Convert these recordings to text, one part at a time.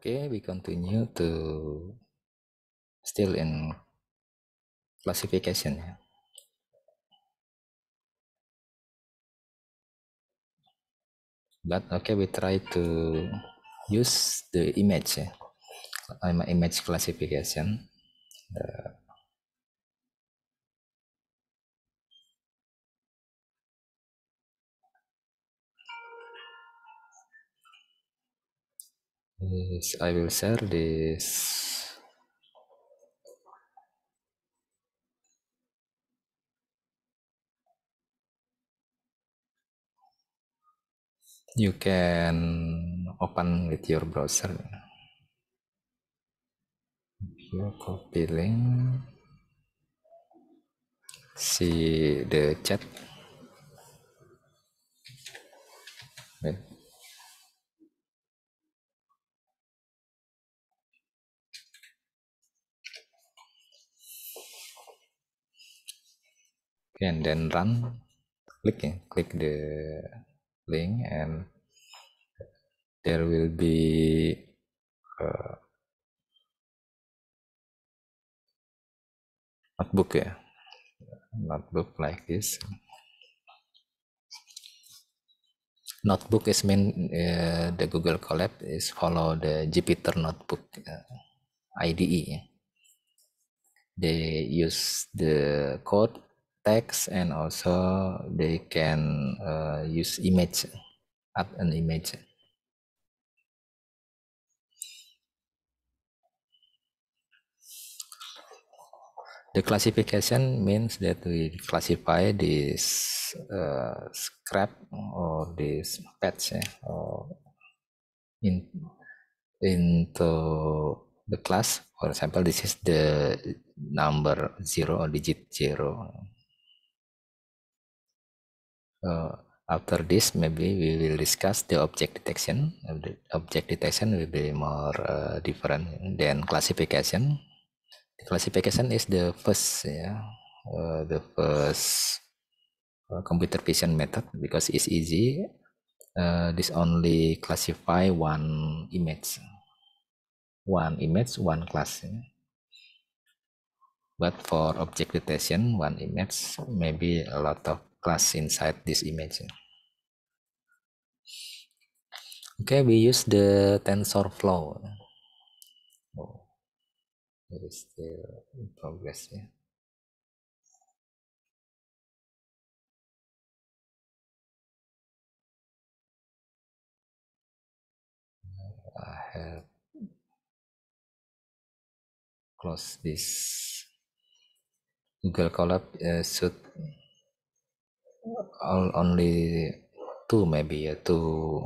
Okay, we continue to still in classification. But okay, we try to use the image, image classification. I will share this. You can open with your browser. You copy link. See the chat. Wait. Okay, and then run. Click the link, and there will be notebook, notebook like this. Notebook is mean the Google Colab is follow the Jupyter Notebook IDE. They use the code, text, and also they can use image, add an image. The classification means that we classify this scrap or this patch or in into the class. For example, this is the number 0 or digit 0. After this, maybe we will discuss the object detection. The object detection will be more different than classification. Classification is the first, the first computer vision method because it's easy. This only classify one image, one class. But for object detection, one image, maybe a lot of class inside this image. Okay, we use the TensorFlow. Oh, it is still in progress. I have closed this. Google Colab should only two, maybe two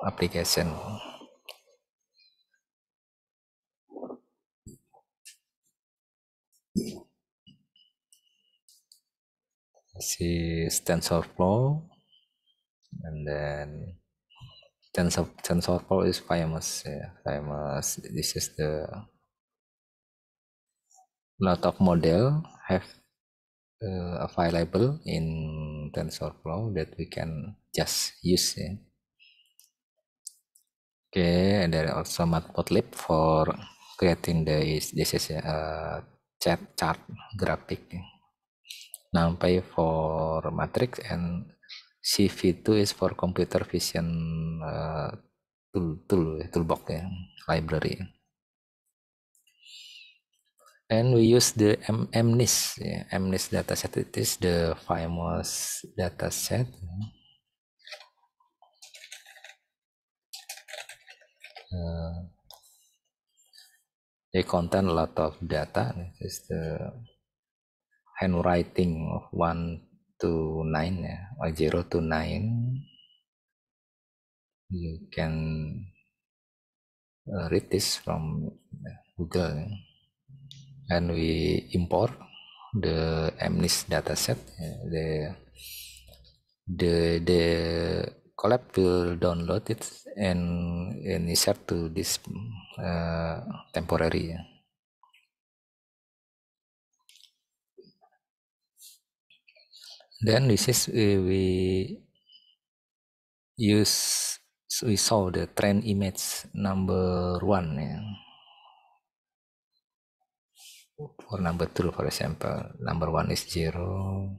application. See TensorFlow, and then TensorFlow is famous. Famous. This is the lot of model have available in TensorFlow that we can just use. Okay, and there also Matplotlib for creating this is a chart graphic. NumPy for matrix, and CV2 is for computer vision toolbox library. And we use the MNIST. MNIST dataset. It is the famous dataset. They contain a lot of data. This is the handwriting of 1 to 9, or 0 to 9. You can read this from Google. And we import the MNIST dataset. The Colab will download it and insert to this temporary. Then this is we use So we saw the trend image number 1, yeah. For number 2, for example, number 1 is 0,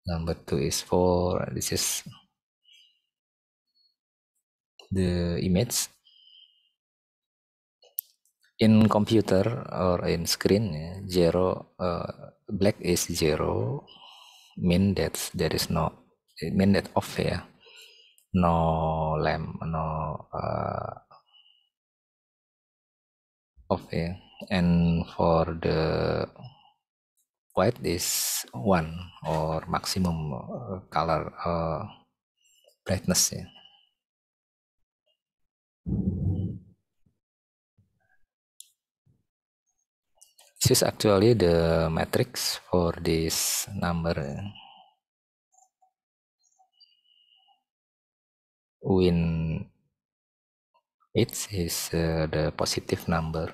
number 2 is 4. This is the image. In computer or in screen, yeah, 0, black is 0, mean that there is no, it mean that off, yeah, no lamp, no off, yeah. And for the white is 1 or maximum color brightness, yeah. This is actually the matrix for this number, yeah. When it is the positive number.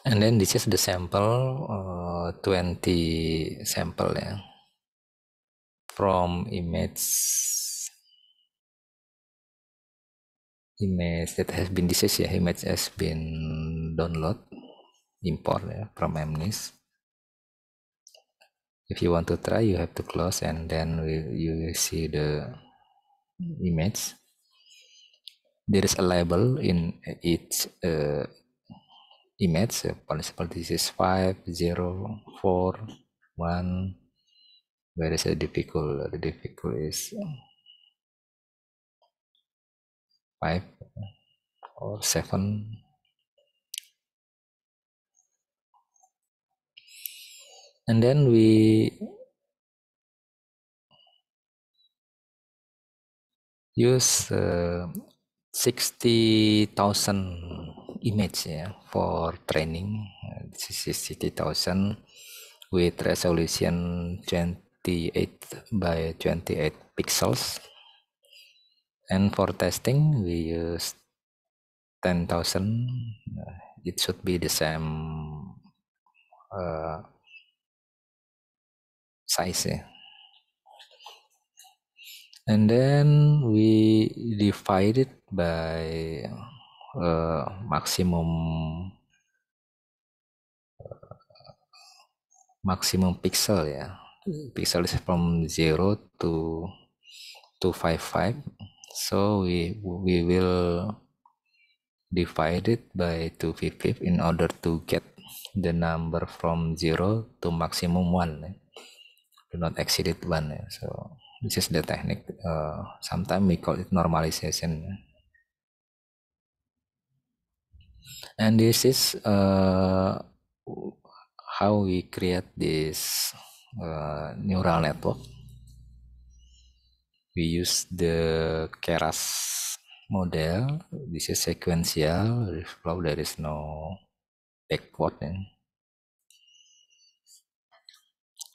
And then this is the sample, 20 sample, yeah, from image that has been, this is, yeah, image has been download, import, yeah, from MNIST. If you want to try, you have to close, and then you will see the image. There is a label in each image. For example, this is 5, 0, 4, 1. Where is the difficult? The difficult is 5 or 7. And then we use 60,000 image, yeah, for training. This is 60,000 with resolution 28 by 28 pixels. And for testing, we use 10,000. It should be the same size, yeah. And then we divide it by maximum pixel, yeah. Pixel is from 0 to 255. So we will divide it by 255 in order to get the number from 0 to maximum 1, yeah. Do not exceed it 1, yeah. So this is the technique. Sometimes we call it normalization, yeah. And this is how we create this neural network. We use the Keras model. This is sequential flow. There is no backward,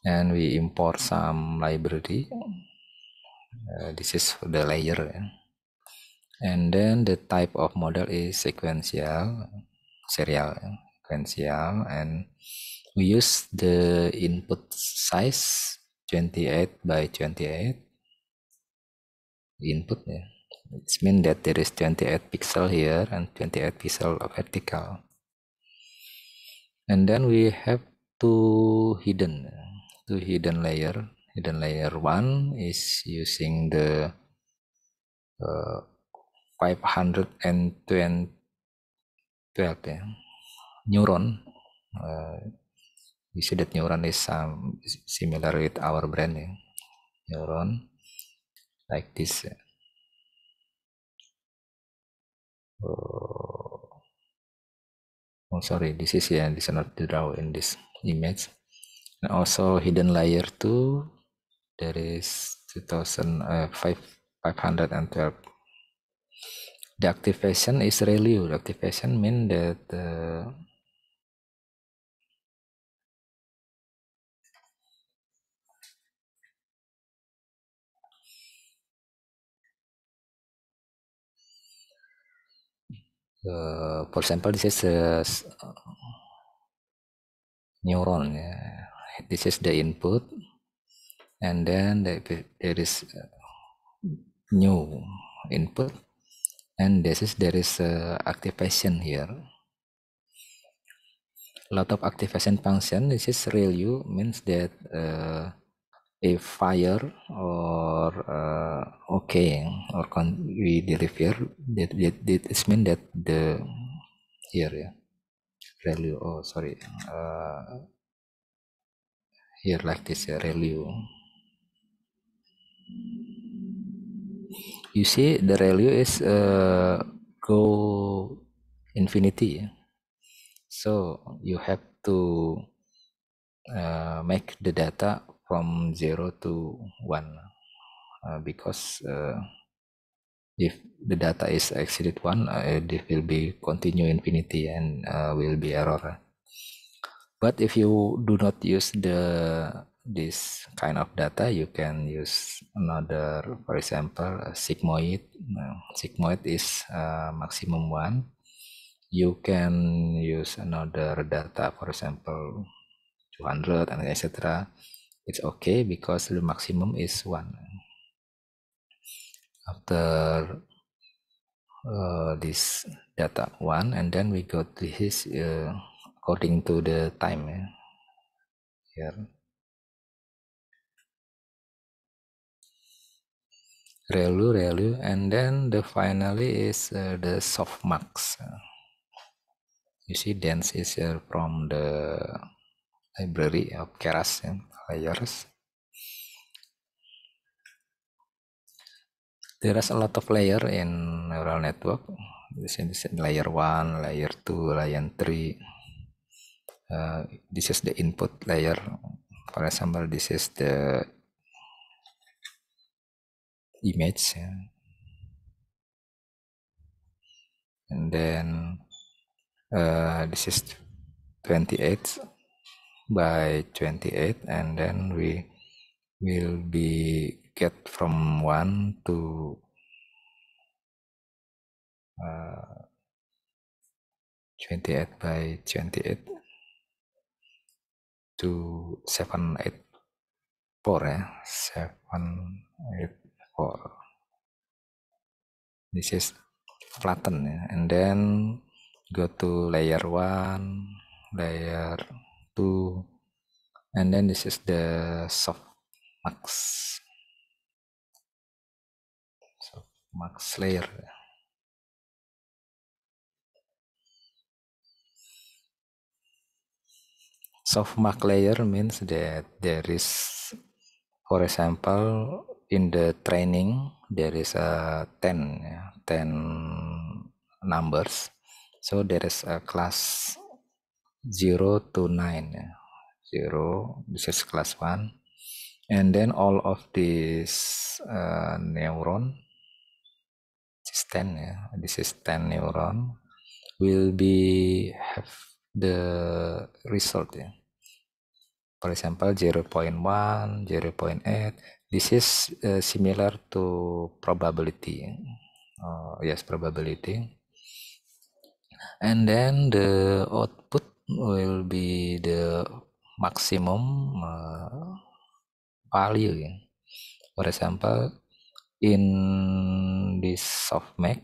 and we import some library. This is the layer, and then the type of model is sequential, serial, sequential, and we use the input size 28 by 28 input, yeah. It means that there is 28 pixel here and 28 pixel vertical. And then we have two hidden layer. Hidden layer 1 is using the 512, yeah, neuron. You see that neuron is similar with our brain, yeah. Neuron like this. Oh, sorry, this is, yeah, this is not draw in this image. And also hidden layer 2, there is 512. The activation is ReLU. The activation means that for example, this is a neuron, yeah. This is the input, and then there is new input, and there is activation here. A lot of activation function. This is ReLU means that if fire or okay or we deliver that it means that the here, yeah, ReLU, oh sorry, here like this, ReLU. You see the ReLU is go infinity, so you have to make the data from 0 to 1, because if the data is exceeded 1, it will be continue infinity and will be error. But if you do not use this kind of data, you can use another, for example, sigmoid. Sigmoid is maximum 1. You can use another data, for example 200 and etc. It's okay because the maximum is 1. After this data 1, and then we got this according to the time, here ReLU, and then the finally is the softmax. You see dense is from the library of Keras layers. There is a lot of layer in neural network. This is layer 1, layer 2, layer 3. This is the input layer. For example, this is the image, and then this is 28 by 28, and then we will be get from 1 to 28 by 28 to 784, 784. This is flatten, and then go to layer 1, layer 2, and then this is the softmax layer. Softmax layer means that there is, for example, in the training there is a 10 numbers, so there is a class 0 to 9. 0, this is class 1, and then all of these neuron, this is 10, this is 10 neuron, will be have the result. For example, 0.1, 0.8. This is similar to probability. Yes, probability. And then the output will be the maximum value. For example, in this softmax,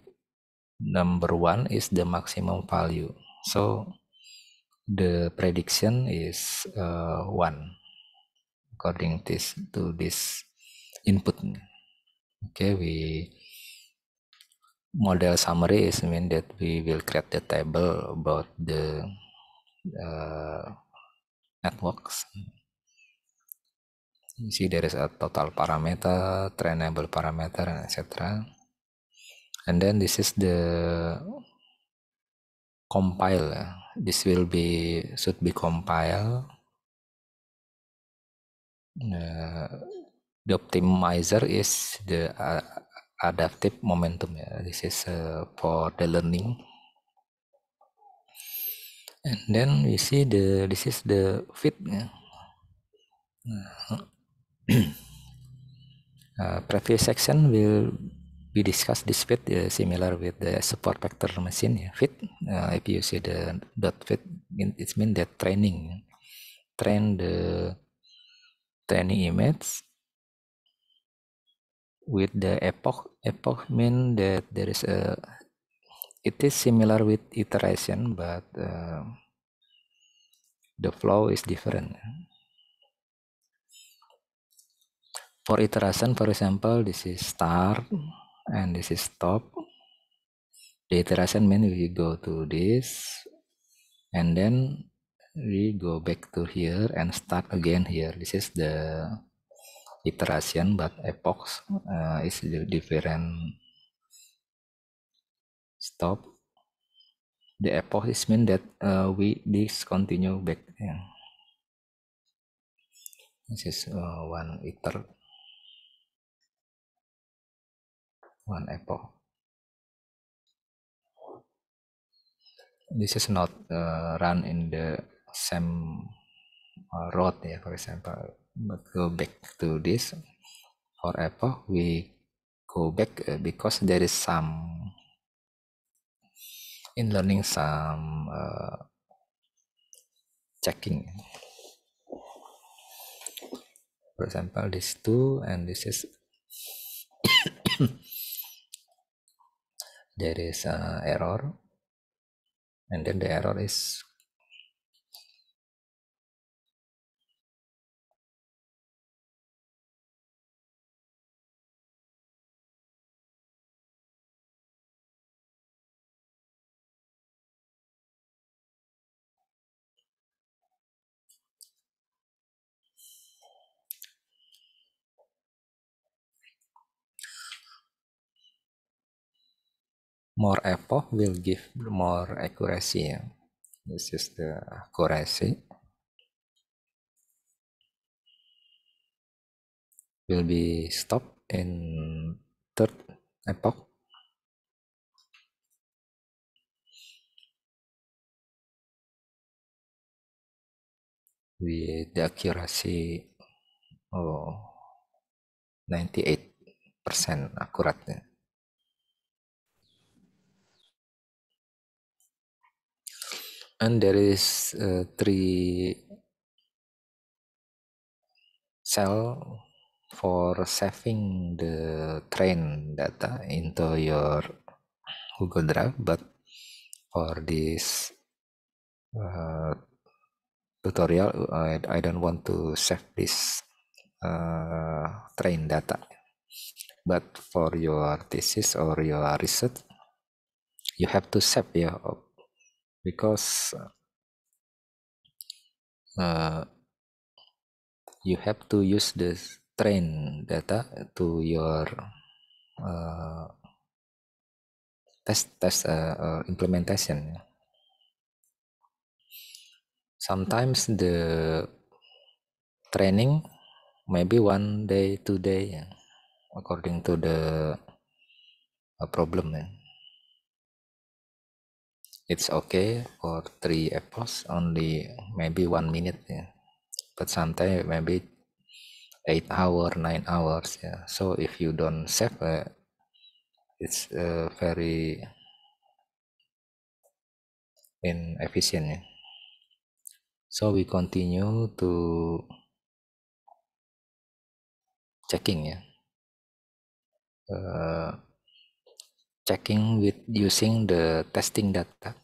number 1 is the maximum value. So the prediction is 1 according to this input. Okay, we model summary is mean that we will create the table about the networks. You see there is a total parameter, trainable parameter, etc. And then this is the compile. This should be compiled. The optimizer is the adaptive momentum. This is for the learning. And then we see this is the fit. Previous section will we discuss this fit similar with the support vector machine fit. If you see the dot fit, it means that train the training image, with the epoch mean that there is it is similar with iteration, but the flow is different. For iteration, for example, this is start and this is stop. The iteration means we go to this and then we go back to here and start again here. This is the iteration, but epochs is different. Stop. The epoch is mean that we discontinue back. Yeah. This is one epoch. This is not run in the same road, yeah, for example, but go back to this. For epoch, we go back because there is some in learning some checking. For example, this two and this is there is error, and then the error is more epoch will give more accuracy. Yeah. This is the accuracy. Will be stopped in third epoch. With the accuracy 98% accurate. And there is 3 cell for saving the train data into your Google Drive, but for this tutorial I don't want to save this train data, but for your thesis or your research you have to save, yeah, because you have to use this train data to your test implementation. Sometimes the training maybe 1 day 2 day according to the problem. It's okay for 3 epochs only maybe 1 minute, yeah. But sometimes maybe 8 hours 9 hours, yeah. So if you don't save it's very inefficient, yeah. So we continue to checking, yeah. Checking with using the testing data,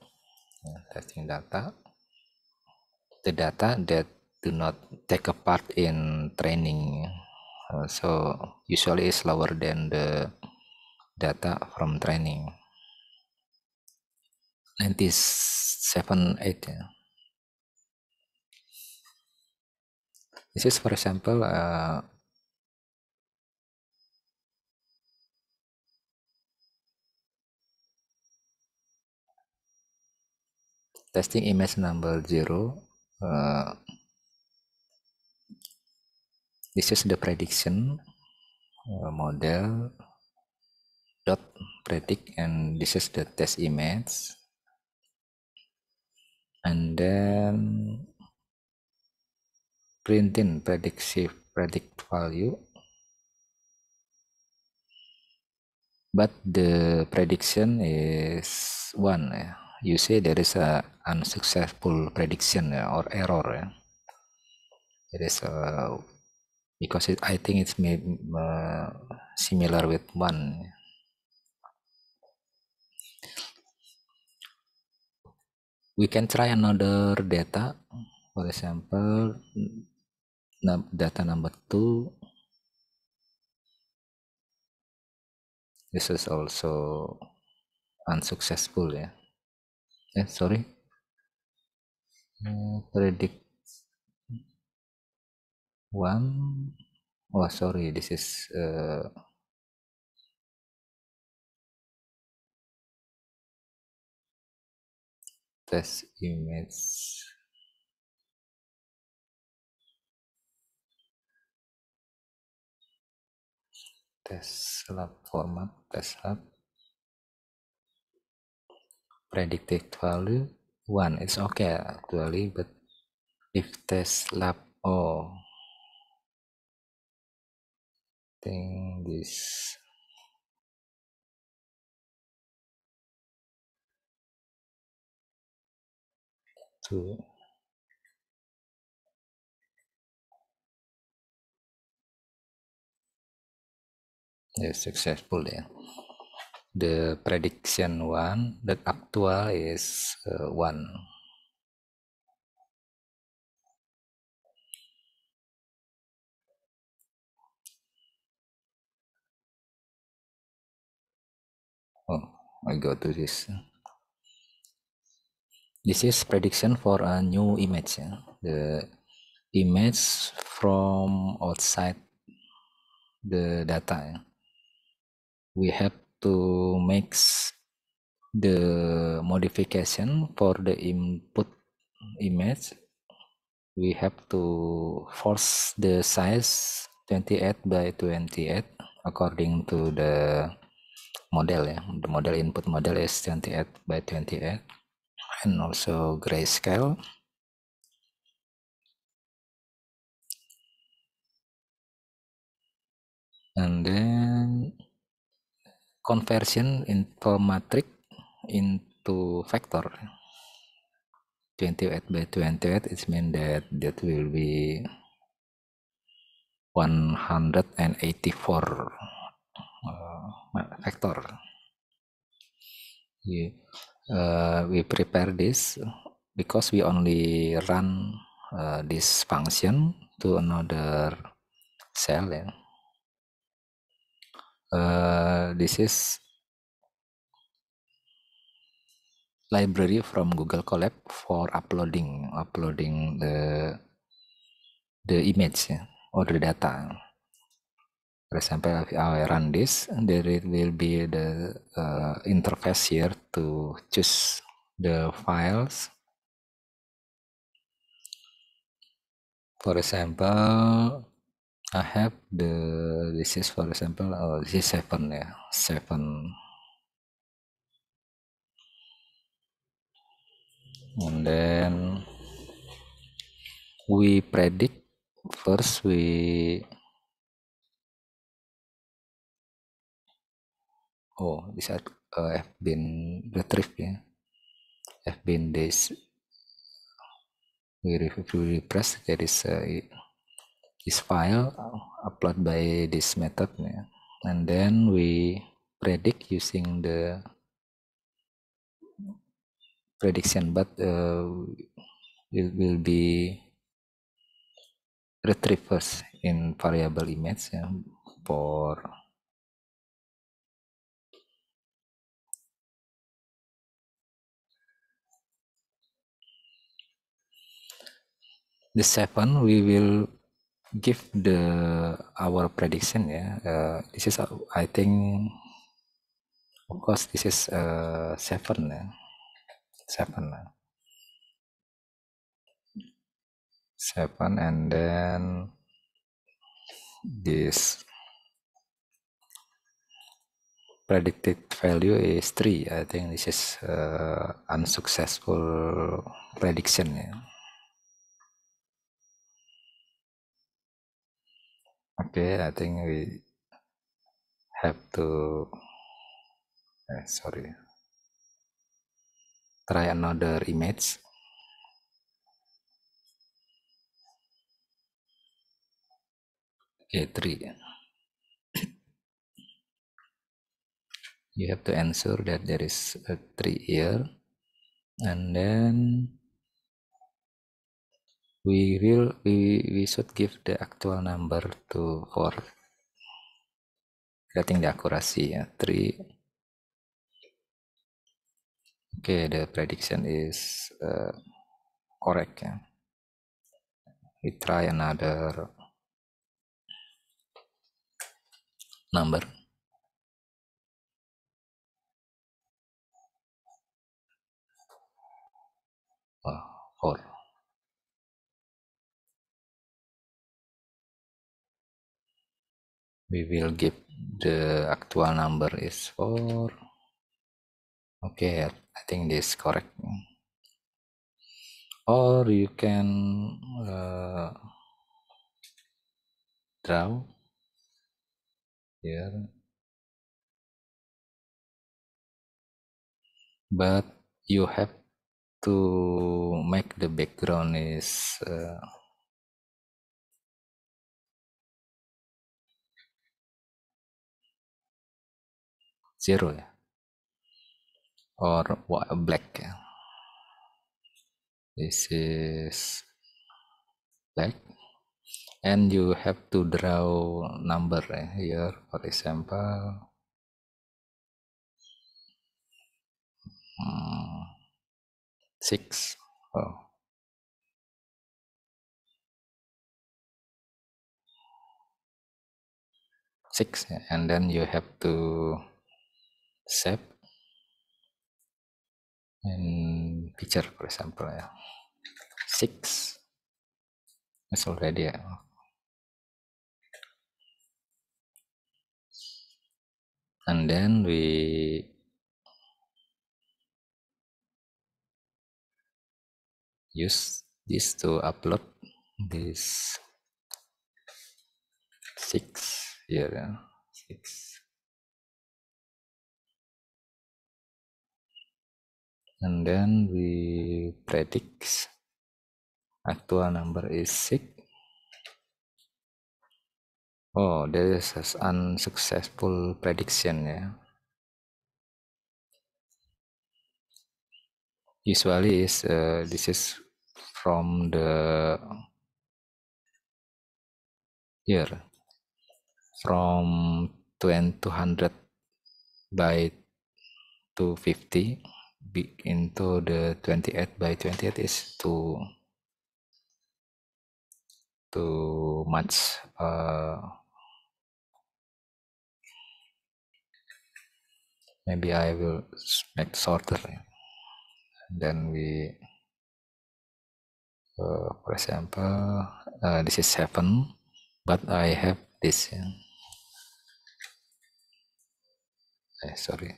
the data that do not take a part in training, so usually is lower than the data from training. 97.8, yeah. This is for example testing image number 0. This is the prediction model dot predict, and this is the test image, and then printing predict value, but the prediction is 1. You say there is a unsuccessful prediction or error. There is because I think it's similar with 1. We can try another data. For example, data number 2. This is also unsuccessful, yeah. Sorry. Predict 1. Oh, sorry, this is test image. Test lab format, test lab. Predicted value 1. It's okay actually, but if test lab, oh, think this two. Yes, successful, yeah. The prediction 1, the actual is 1. Oh, I go to this. This is prediction for a new image. Yeah. The image from outside the data. Yeah. We have to mix the modification for the input image. We have to force the size 28 by 28 according to the model. Yeah. The model input model is 28 by 28, and also grayscale. And then conversion informatic into vector. 28 by 28, it means that will be 184 vector. We prepare this because we only run this function to another cell. Yeah. This is library from Google Colab for uploading the image, yeah, or the data. For example, if I run this, there it will be the interface here to choose the files. For example, I have this is, for example, this is 7, yeah, 7. And then we predict first. This have been retrieved, yeah. Have been this. We refresh. There is this file upload by this method, yeah. And then we predict using the prediction, but it will be retrieved first in variable image, yeah, for the 7. We will give our prediction, yeah. This is I think, of course, this is 7, yeah. 7, 7, and then this predicted value is 3. I think this is unsuccessful prediction, yeah. Okay, I think we have to try another image. Okay, 3. You have to ensure that there is a 3 here, and then we should give the actual number to for getting the accuracy. 3. Okay, the prediction is correct. We try another number. 4. We will give the actual number is 4. Okay, I think this is correct. Or you can draw here, but you have to make the background is 0 or black. This is black, and you have to draw number here, for example 6. 6, and then you have to save in picture, for example 6 is already and then we use this to upload this 6 here. 6, and then we predict actual number is 6. Oh, there is an unsuccessful prediction. Usually is this is from the here from 200 by 250 into the 28 by 28 is too much. Maybe I will make shorter. Then we for example this is 7, but I have this sorry,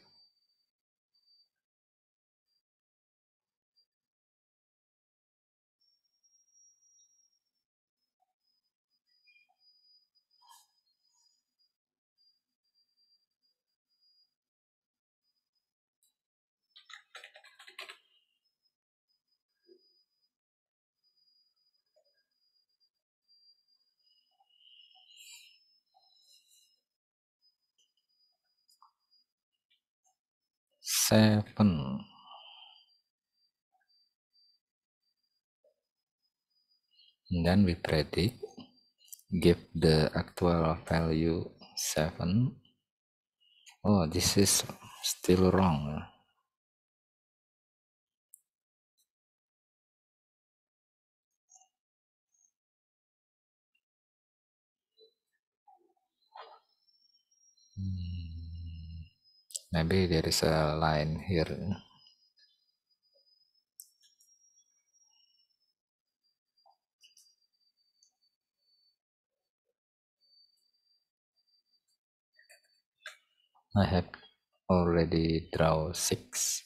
7. And then we predict, give the actual value 7. Oh, this is still wrong. Maybe there is a line here. I have already draw 6.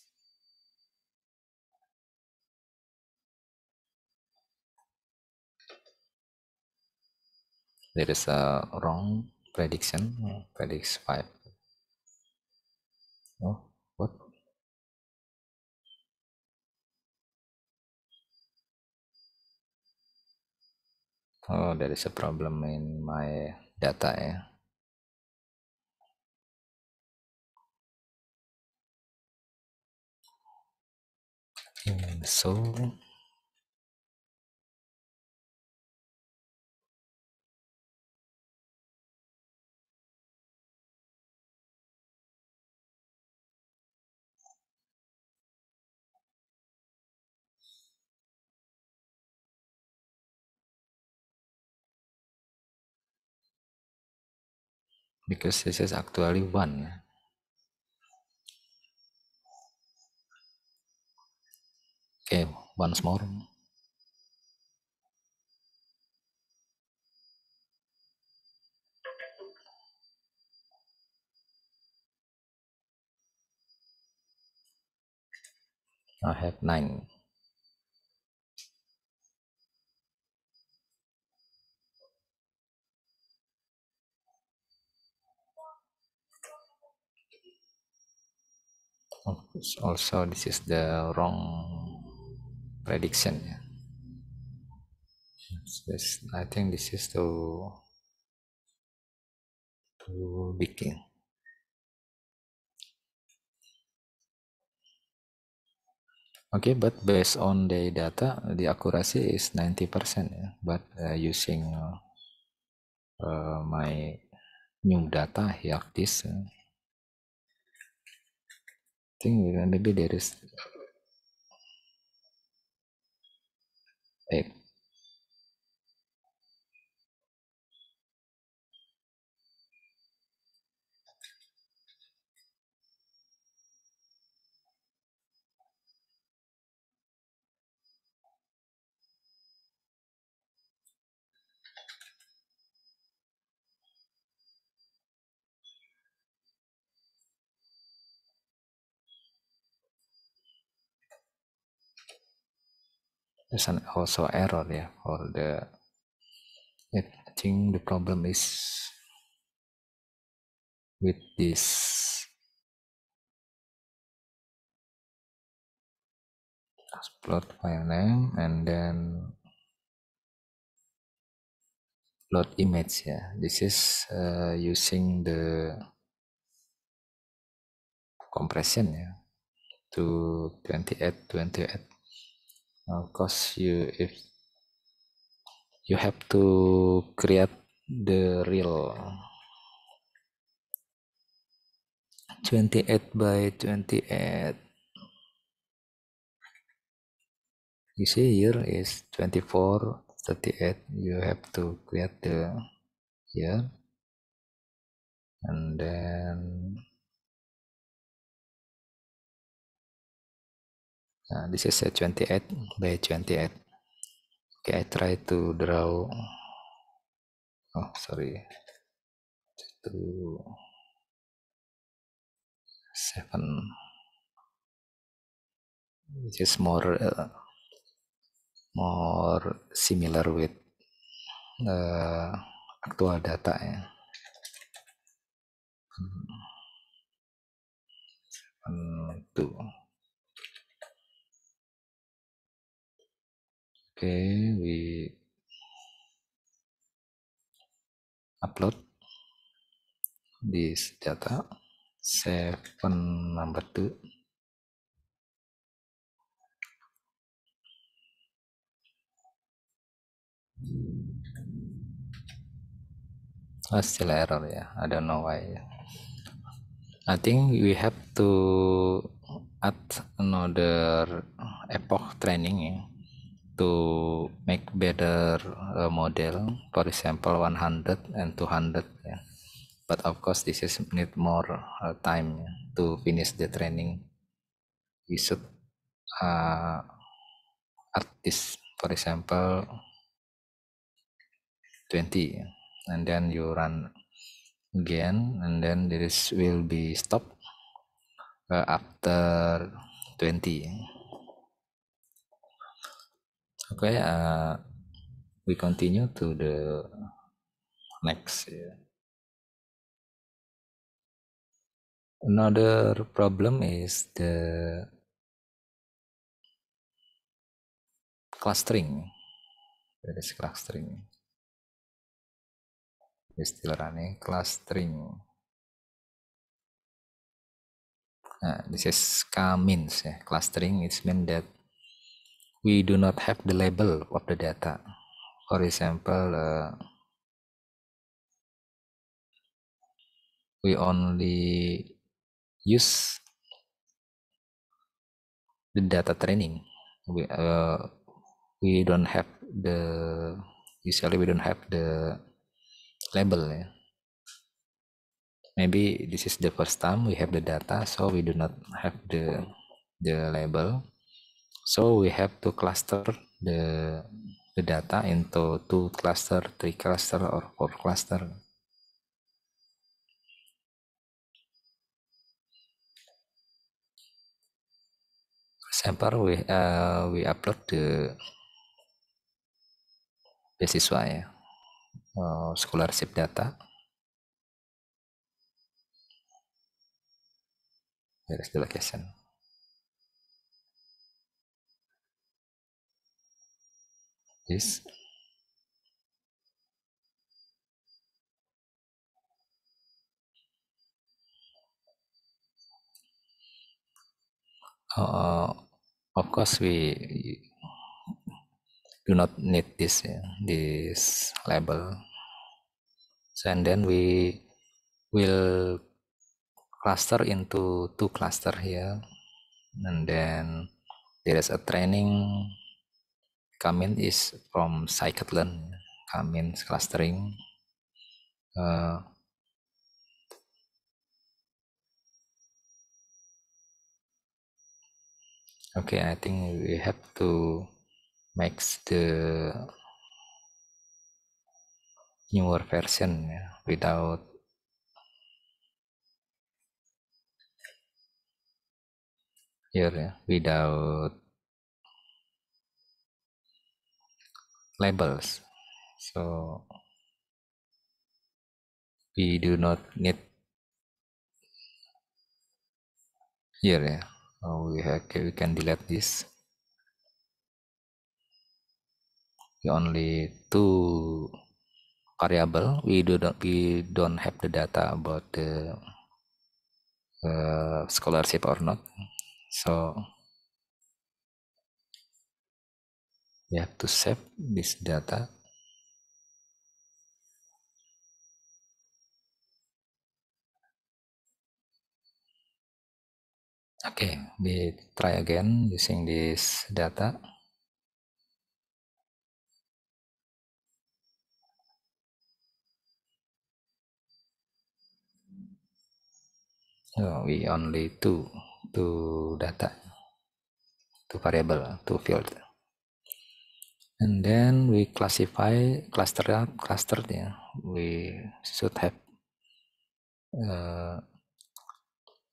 There is a wrong prediction. Predicts 5. Oh, what? Oh, there is a problem in my data, yeah. So because this is actually one. Okay, once more. I have 9. Also, this is the wrong prediction. Yeah. I think this is too big. Yeah. Okay, but based on the data, the accuracy is 90%. Yeah. But using my new data here, this thing maybe there is 8. There's also error, yeah, for the. I think the problem is with this upload file name and then load image. Yeah, this is using the compression, yeah, to 28. Of course, if you have to create the real 28 by 28. You see here is 24, 38. You have to create the here, and then this is a 28 by 28. Okay, I try to draw. Oh, sorry, to 7. Which is more similar with uh, actual data, ya. 2. Okay, we upload this data. 7 number 2. Still error, ya. I don't know why. I think we have to add another epoch training, ya, to make better model. For example, 100 and 200. Yeah. But of course, this is need more time, yeah, to finish the training. We should add this, for example, 20, yeah, and then you run again, and then this will be stopped after 20. Okay, we continue to the next. Another problem is the clustering. There is clustering. It's still running. Clustering. This is K-means. Clustering, it means that we do not have the label of the data. For example, we only use the data training. We don't have the, usually we don't have the label. Maybe this is the first time we have the data, so we do not have the label. So we have to cluster the data into 2 cluster, 3 cluster, or 4 cluster. For example, we upload the beasiswa scholarship data. Here is the location. This. Of course, we do not need this label. So, and then we will cluster into 2 cluster here, and then there is a training command is from scikit-learn, command clustering. Okay, I think we have to make the newer version without here, without labels. So we do not need here. We can delete this. We only 2 variable. We don't have the data about the scholarship or not. So we have to save this data. Okay, we try again using this data. So we only two data, 2 variable, 2 field. And then we classify cluster. We should have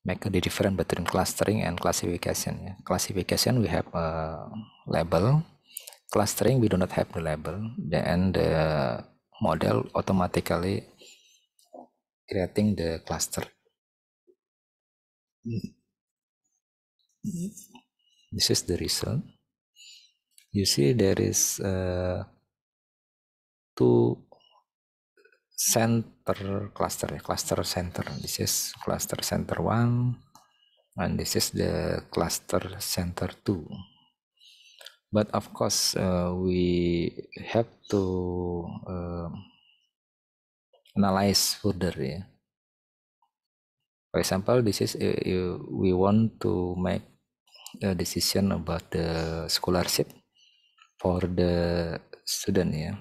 make the difference between clustering and classification. Classification, we have a label. Clustering, we do not have the label. Then the model automatically creating the cluster. This is the result. You see there is 2 center cluster center. This is cluster center 1, and this is the cluster center 2. But of course, we have to analyze further. For example, this is we want to make a decision about the scholarship for the student.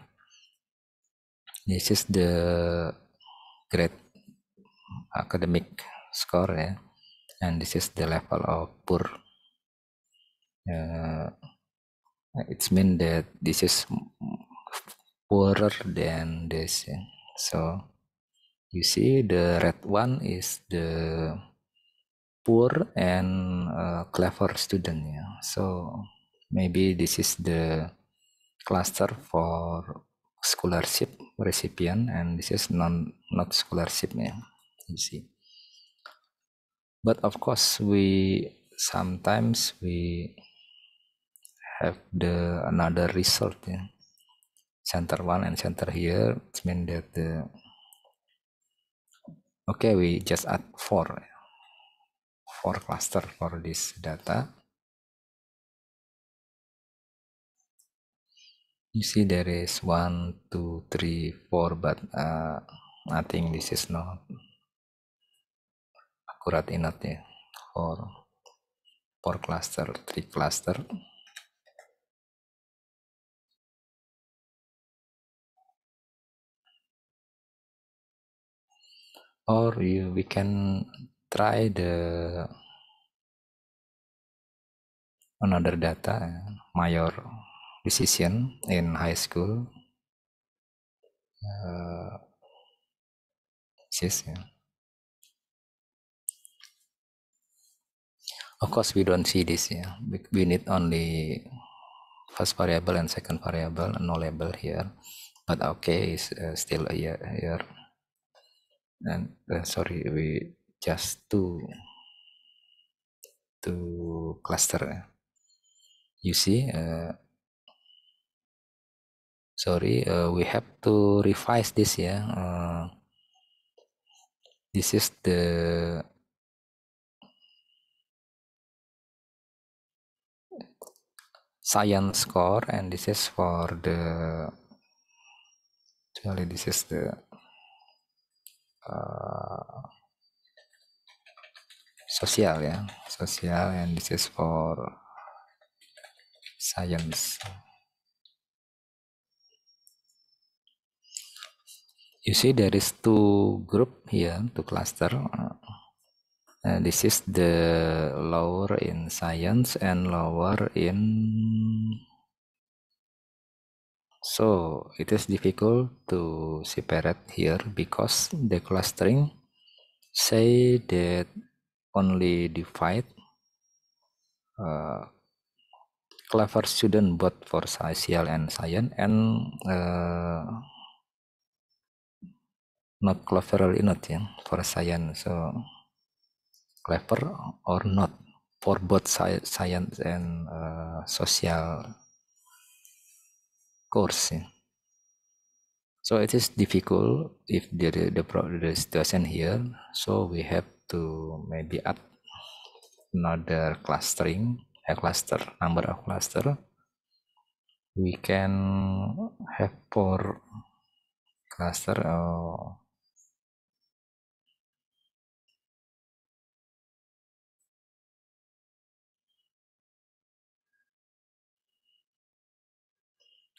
This is the grade academic score, and this is the level of poor. It means that this is poorer than this. So you see the red one is the poor and clever student. So maybe this is the cluster for scholarship recipient, and this is not scholarship. You see. But of course, we sometimes we have the another result. Center 1 and center here, it means that Okay, we just add four cluster for this data. You see there is 1, 2, 3, 4, but I think this is not accurate enough for 4 cluster, 3 cluster. Or we can try the another data, major decision in high school. Of course, we don't see this. We need only first variable and second variable, no label here. But okay, it's still here. And sorry, we just two cluster. You see, sorry, we have to revise this. This is the science score, and this is for the actually this is the social, social, and this is for science. You see there is two group here, two cluster. This is the lower in science and lower in, so it is difficult to separate here because the clustering say that only divide clever student both for social and science, and not clever enough for science. So clever or not for both science and social course. So it is difficult if the situation here. So we have to maybe add another clustering, a cluster, number of cluster. We can have 4 cluster.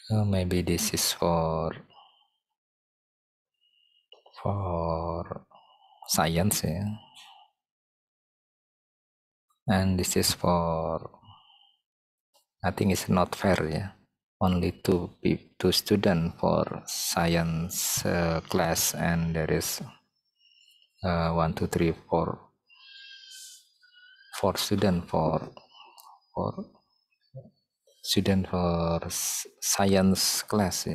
Maybe this is for science, and this is for, I think it's not fair, only two students for science class, and there is 1, 2, 3, 4 student for student for science class.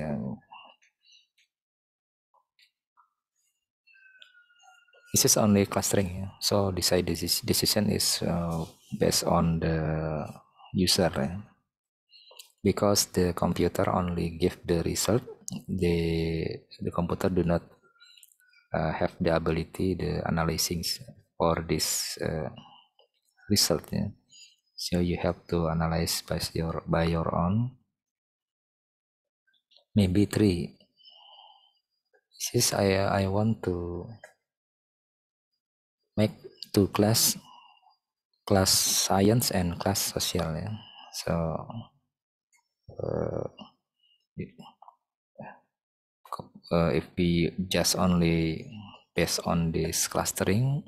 This is only clustering, so decide this decision is based on the user, because the computer only give the result. The computer do not have the ability the analyzing for this result. So you have to analyze by your own. Maybe 3. This is I want to make 2 class science and class social. So if we just only based on this clustering,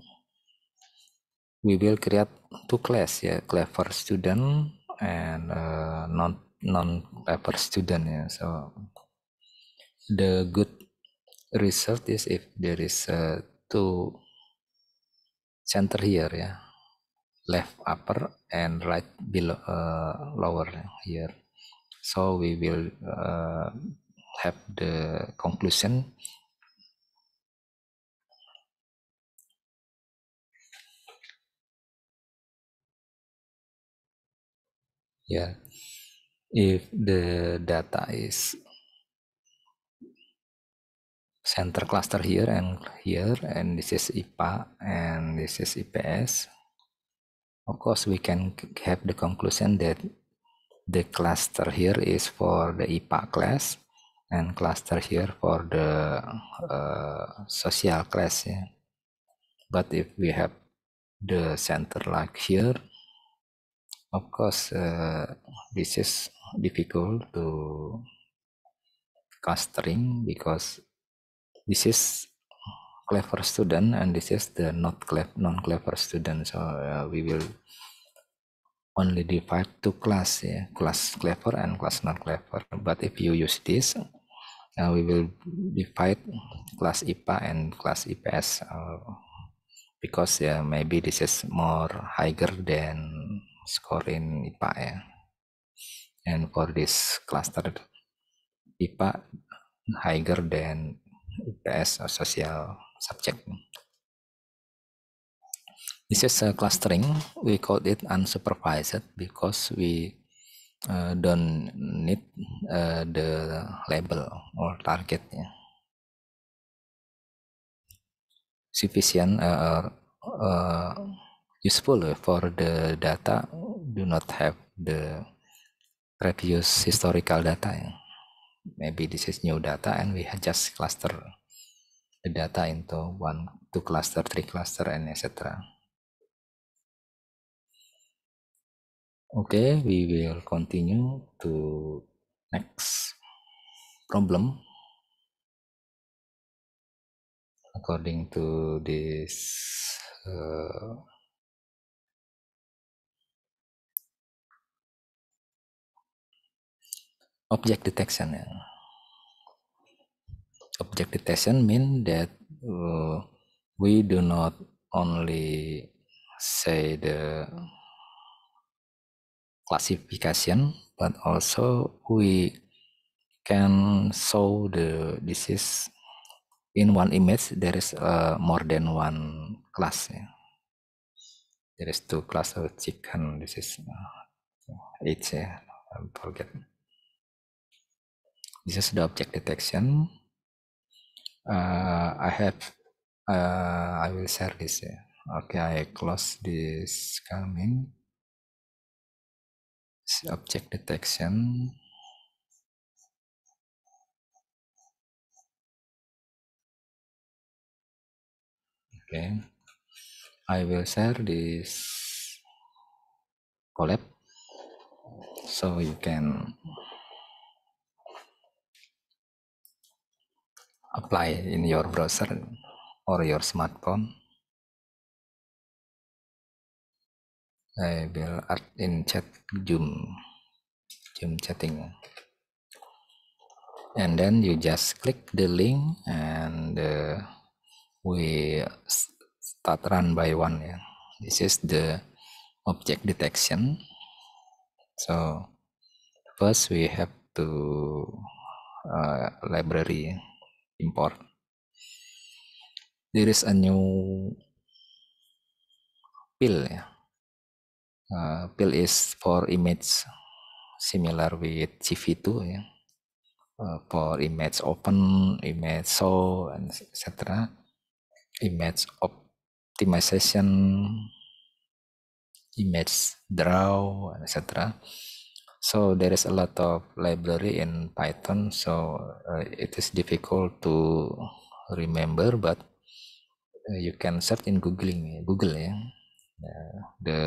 we will create 2 class, clever student and non clever student. So the good result is if there is 2 center here, left upper and right below lower here. So we will have the conclusion. If the data is center cluster here, and this is IPA, and this is IPS. Of course, we can have the conclusion that the cluster here is for the IPA class, and cluster here for the social class. Yeah. But if we have the center like here, of course, this is difficult to clustering because this is clever student and this is the non-clever student. So we will only divide two class, yeah, class clever and class non-clever. But if you use this, we will divide class IPA and class IPS because maybe this is more higher than score in IPA. Yeah. And for this cluster IPA higher than IPS or social subject. This is clustering. We call it unsupervised because we don't need the label or target. Yeah. Sufficient useful for the data do not have the previous historical data. Yeah. Maybe this is new data and we just cluster the data into 1, 2 cluster, 3 cluster, and etc. Okay, we will continue to next problem according to this object detection. Object detection means that we do not only say the classification, but also we can show the disease in one image. There is more than one class. Yeah. There is 2 class of chicken. This is each. I forget. This is the object detection. I will share this. Yeah. Okay, I close this coming. Object detection. Okay, I will share this collab so you can apply in your browser or your smartphone. I will add in chat Zoom chatting, and then you just click the link and we start run by one. Yeah. This is the object detection. So first we have to library import. There is a new pill. Yeah. Pill is for image similar with CV2. Yeah. For image open, image show, and etc. Image optimization, image draw, etc. So there is a lot of library in Python, so it is difficult to remember, but you can search in Google, yeah. The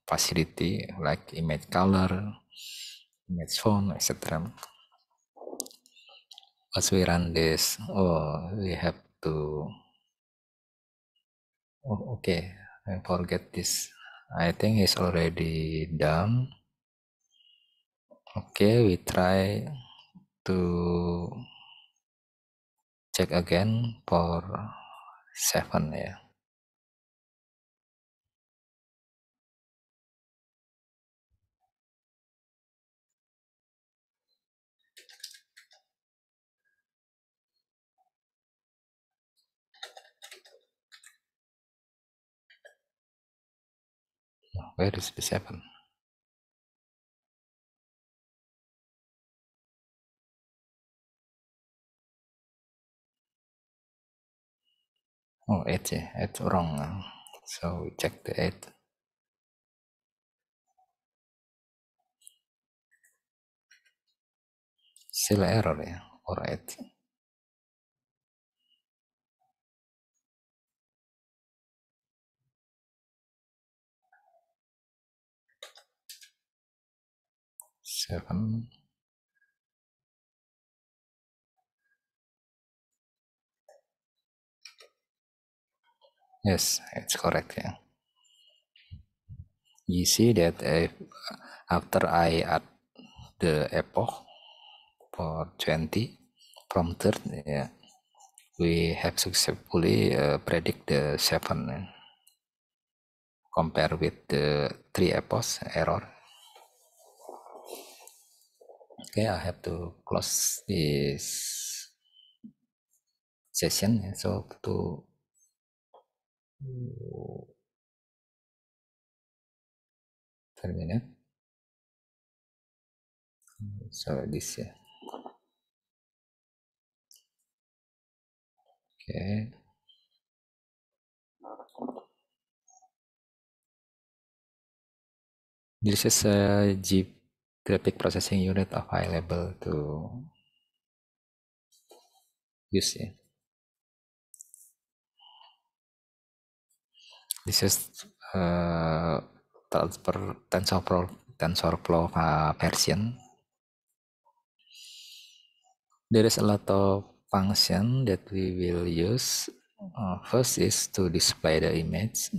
facility like image color, image font, etc. As we run this, we have to. Oh, okay, I forget this. I think it's already done. Okay, we try to check again for 7. Yeah. Where is the 7? Oh, 8, yeah, 8 wrong. So we check the 8. Still error, yeah, or 8. Seven. Yes, it's correct, yeah. You see that after I add the epoch for 20 from third, yeah, we have successfully predict the 7 compare with the 3 epochs error. Okay, I have to close this session, so to terminate. So this, yeah. Okay. This is a graphic processing unit available to use. Yeah. This is transfer TensorFlow version. There is a lot of function that we will use. First is to display the image.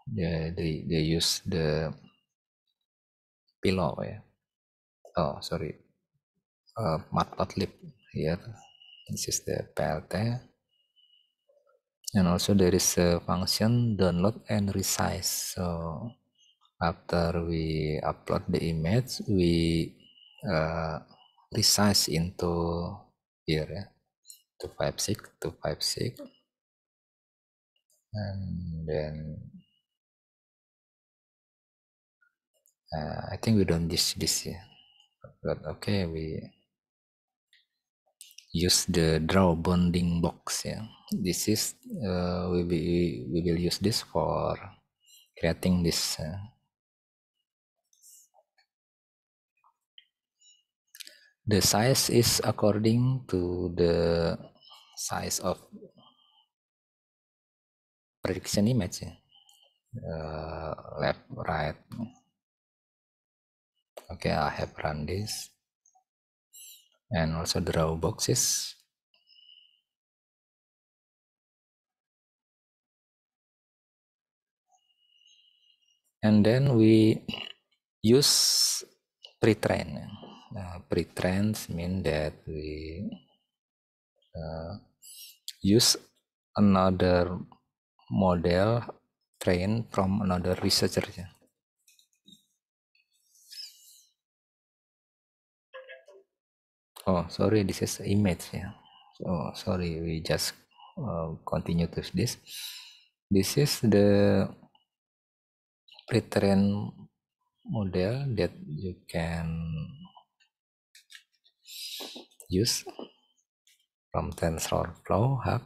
They use the below. Yeah. Oh, sorry. Matplotlib here. This is the PLT. And also there is a function download and resize. So after we upload the image, we resize into here, yeah, 256, and then I think we don't use this, yeah. But okay, we use the draw bounding box, yeah. This is we will use this for creating this. The size is according to the size of prediction image, yeah. Left, right. Okay, I have run this, and also draw boxes. And then we use pre-train. Pre-trains mean that we use another model trained from another researcher. Oh, sorry, this is image. Yeah. So sorry, we just continue to this. This is the pre-trained model that you can use from TensorFlow Hub.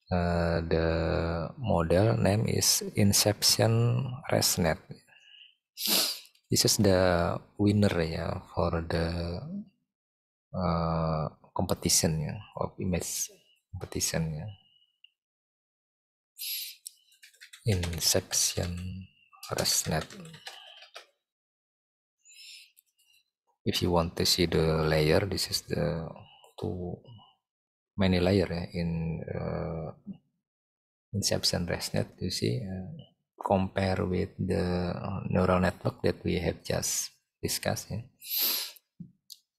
The model name is Inception ResNet. This is the winner, yeah, for the competition, yeah, of image competition, yeah. Inception ResNet. If you want to see the layer, this is the too many layer, yeah, in Inception ResNet. You see, compare with the neural network that we have just discussed. Yeah.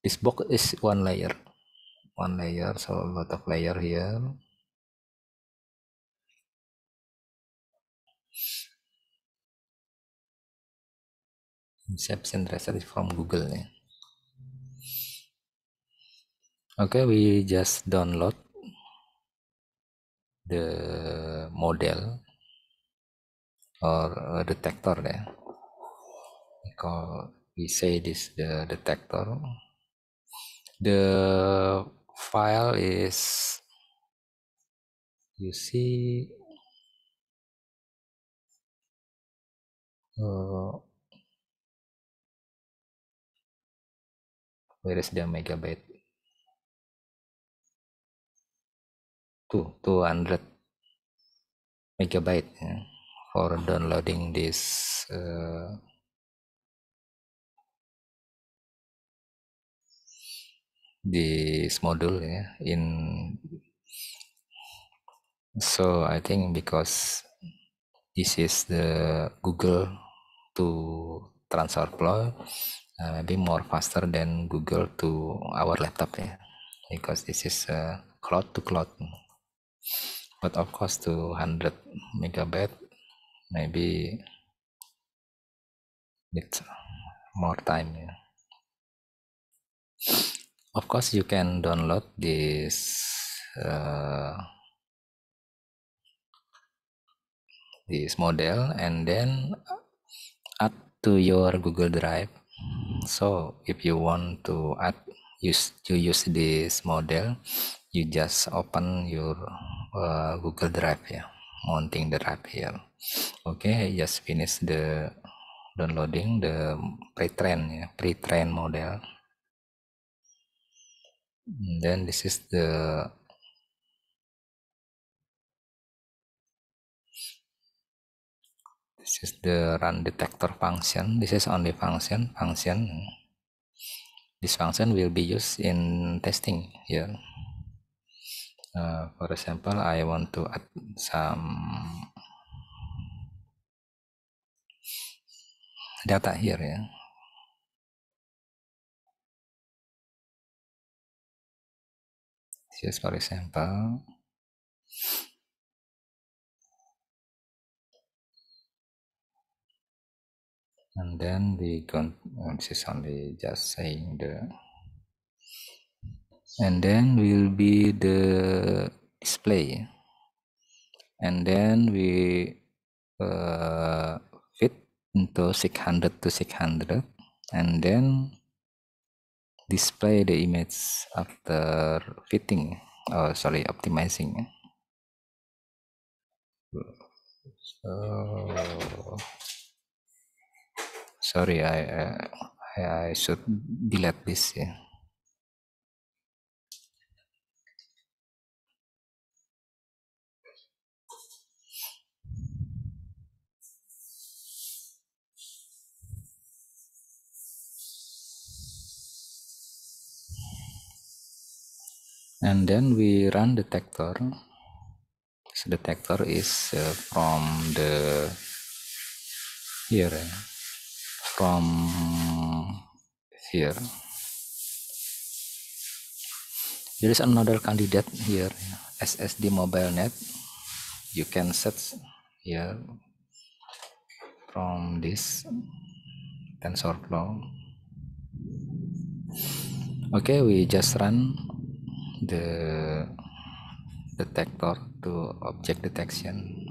This box is one layer, so a lot of layer here. Inception ResNet is from Google. Yeah. Okay, we just download the model or detector there. Because we say this the detector. The file is, you see, where is the megabyte? 200 megabyte, yeah, for downloading this module, yeah, so I think because this is the Google to TransferFlow, maybe more faster than Google to our laptop, yeah, because this is cloud to cloud. But of course, 200 megabyte maybe needs more time. Yeah. Of course, you can download this model and then add to your Google Drive. So if you want to use this model, you just open your Google Drive, yeah, mounting the drive here. Okay, I just finish the downloading the pre-train model. And then this is the run detector function. This is only function. This function will be used in testing here. For example, I want to add some data here, yeah. This is for example, and then we go. This is only just saying and then will be the display, and then we fit into 600 to 600, and then display the image after fitting, optimizing. So, sorry, I should delete this, yeah. And then we run detector. So detector is from here, from here. There is another candidate here, SSD mobile net. You can set here from this TensorFlow. Okay, we just run the detector to object detection.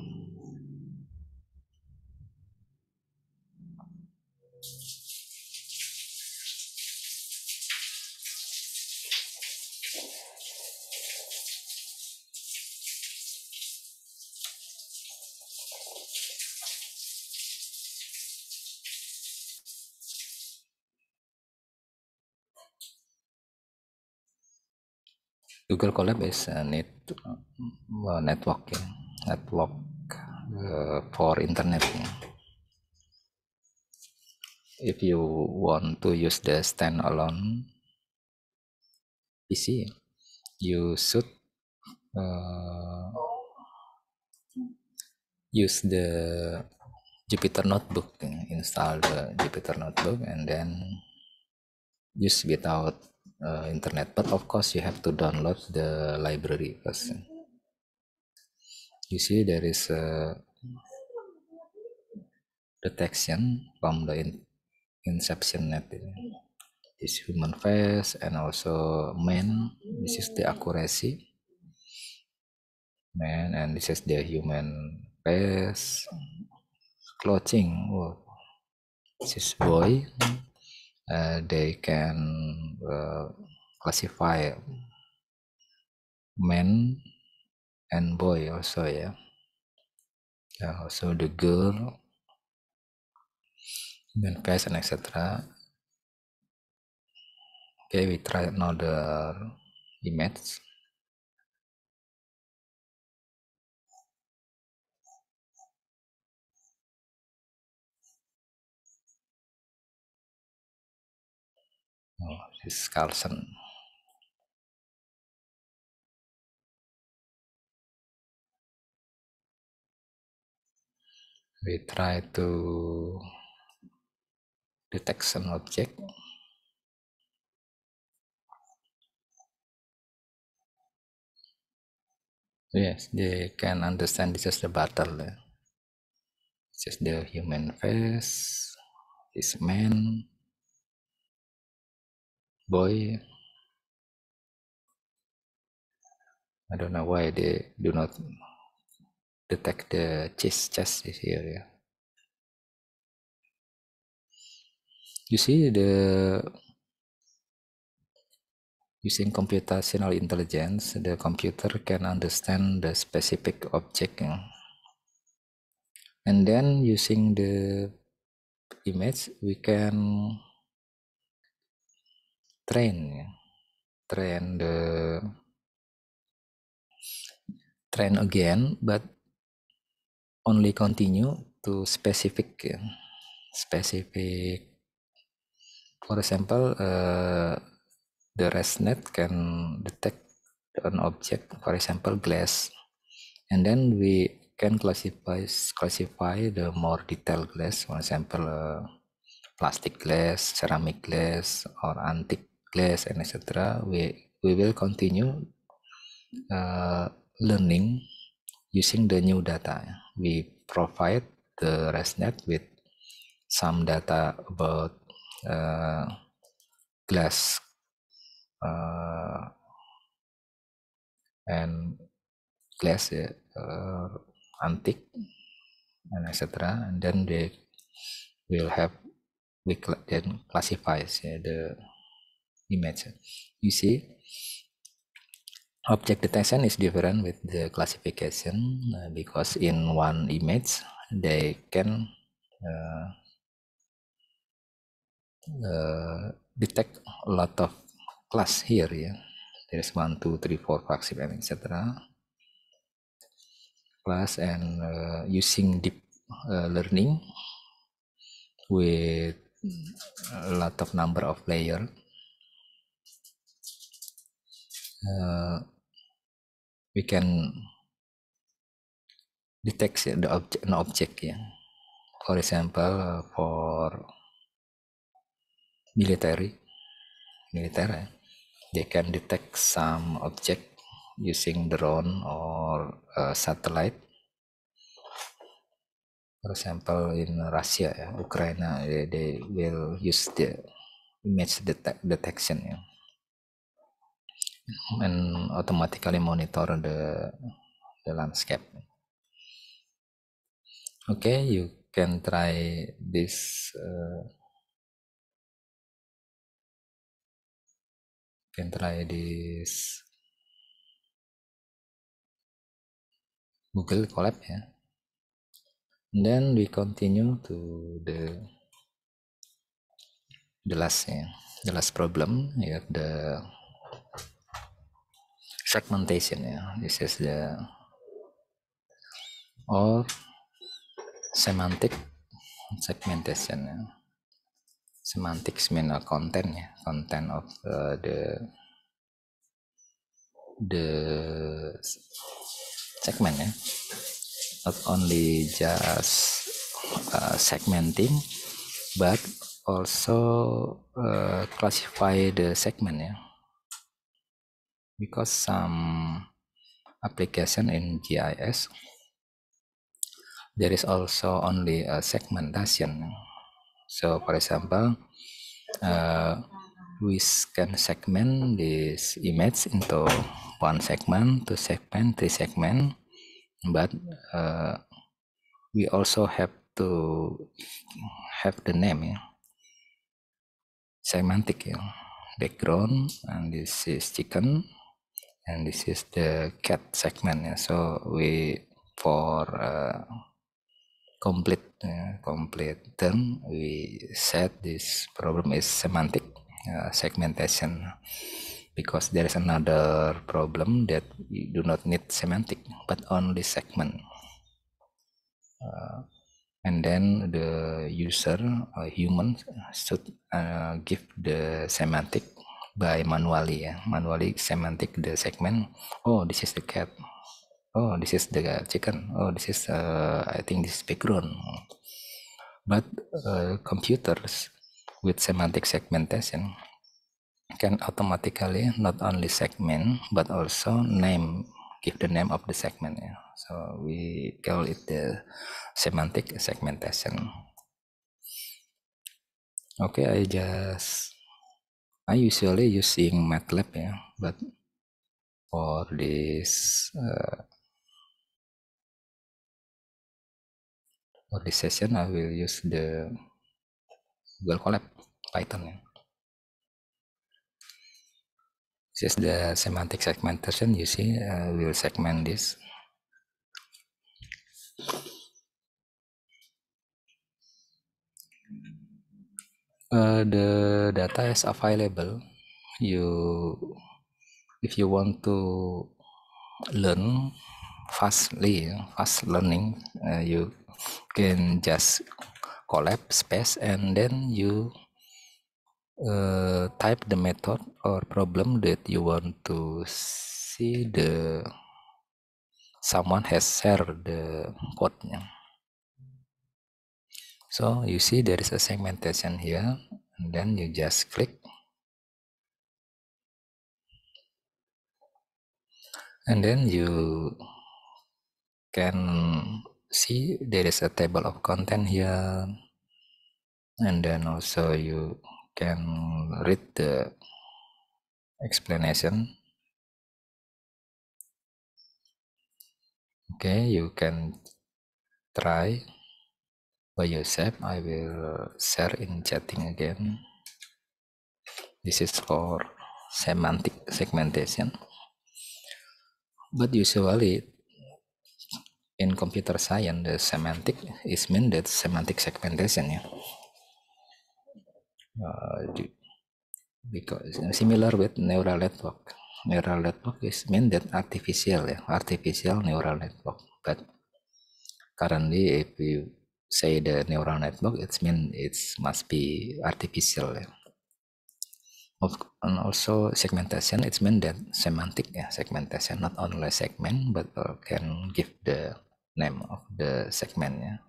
Google Colab is a network, yeah. Network for internet. Yeah. If you want to use the standalone PC, you should use the Jupyter Notebook. Install the Jupyter Notebook and then use without internet. But of course, you have to download the library first. You see, there is a detection from the inception net. This human face and also man. This is the accuracy. Man, and this is the human face. Clothing. Oh, this is boy. They can classify man and boy also, yeah. Also the girl. then face and etc. Okay, we try another image. Oh, this is Carlson. We try to detect some object. Yes, they can understand this is the battle. It's just the human face, this man, boy. I don't know why they do not detect the chest here. Yeah. You see, the using computational intelligence, the computer can understand the specific object, and then using the image we can train train again, but only continue to specific. For example, the ResNet can detect an object, for example, glass, and then we can classify the more detailed glass, for example, plastic glass, ceramic glass, or antique glass, and etc. We will continue learning using the new data. We provide the ResNet with some data about glass and glass, antique, and etc. And then they will have then classifies the image. You see, object detection is different with the classification because in one image they can detect a lot of class here. Yeah, there is 1, 2, 3, 4, 5, 6, etc. class, and using deep learning with a lot of number of layer, we can detect the object. Yeah. For example, for military, they can detect some object using drone or satellite. For example, in Russia, Ukraine, they will use the image detection, and automatically monitor the landscape. Okay, you can try this. Google Colab, yeah. And then we continue to the last problem. You have the segmentation. Yeah, this is the or semantic segmentation. Yeah. Semantics mean content. Yeah, content of the segment. Yeah, not only just segmenting, but also classify the segment. Yeah, because some application in GIS there is also only a segmentation. So for example, we can segment this image into one segment, two segment, three segment, but we also have to have the name, semantic, background, and this is chicken, and this is the cat segment. So we for complete complete term, we said this problem is semantic segmentation, because there is another problem that you do not need semantic but only segment. And then the user or human should give the semantic by manually semantic the segment. Oh, this is the cat. Oh, this is the chicken. Oh, this is I think this is background. But computers with semantic segmentation can automatically not only segment but also give the name of the segment. So we call it the semantic segmentation. Okay, I usually using MATLAB, but for this session I will use the Google Colab Python. This is the semantic segmentation. You see, we'll segment this. The data is available. If you want to learn fast learning, you can just Colab space and then you type the method or problem that you want to see someone has shared the code. So you see there is a segmentation here, and then you just click, and then you can see there is a table of content here, and then also you can read the explanation. Okay, you can try by yourself. I will share in chatting again. This is for semantic segmentation, but usually in computer science the semantic is mean that semantic segmentation, because similar with neural network. Neural network is mean that artificial neural network, but currently if we say the neural network, it means it must be artificial. And also segmentation, it's mean that semantic segmentation, not only segment but can give the name of the segment.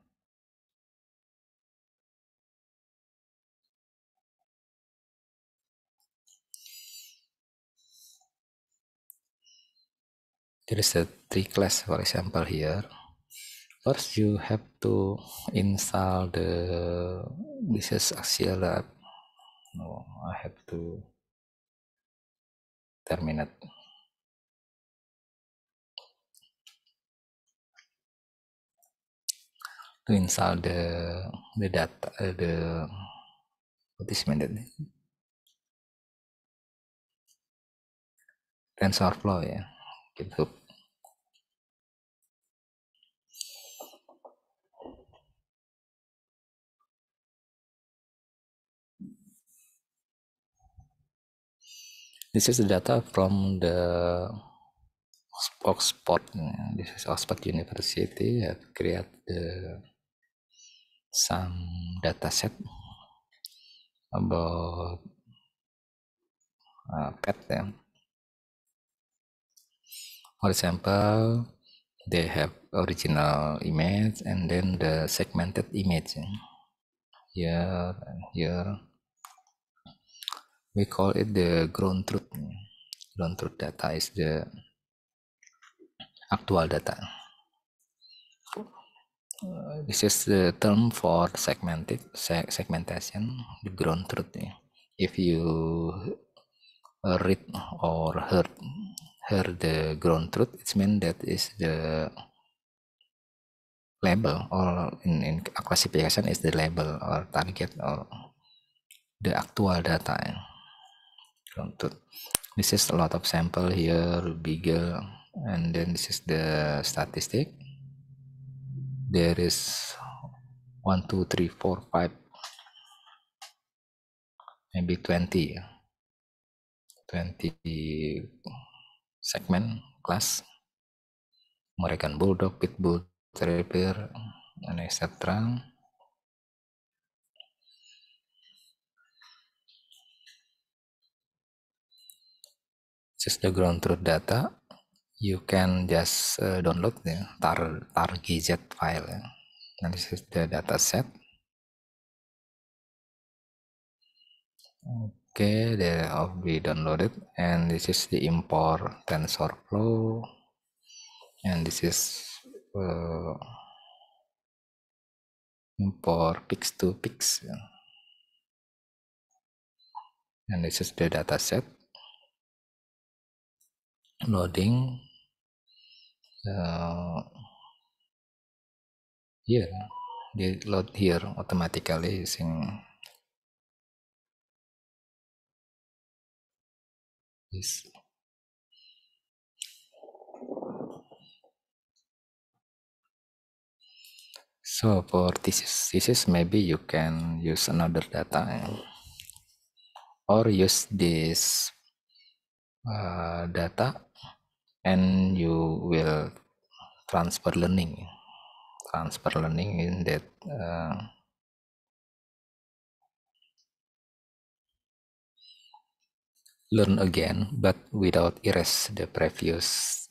There is a three class, for example, here. First, you have to install this is Axiolab. No, I have to terminate. To install the data, what is meant? TensorFlow, GitHub. This is the data from the Oxford. This is Oxford University. Have created some data set about pet. For example, they have original image and then the segmented image. Here and here. We call it the ground truth. Ground truth data is the actual data. This is the term for segmentation, the ground truth. If you read or heard the ground truth, it means that is the label, or in classification is the label or target or the actual data. Ground truth. This is a lot of sample here, bigger, and then this is the statistic. There is 1 2 3 4 5, maybe 20 segment class, American Bulldog, Pitbull Terrier, and etc. Just the ground truth data. You can just download the tar.gz file, and this is the data set. Okay, they have been downloaded, and this is the import TensorFlow, and this is import Pix2Pix, and this is the data set. Loading here, they load here automatically using this. So for this is maybe you can use another data or use this data, and you will transfer learning in that learn again, but without erase the previous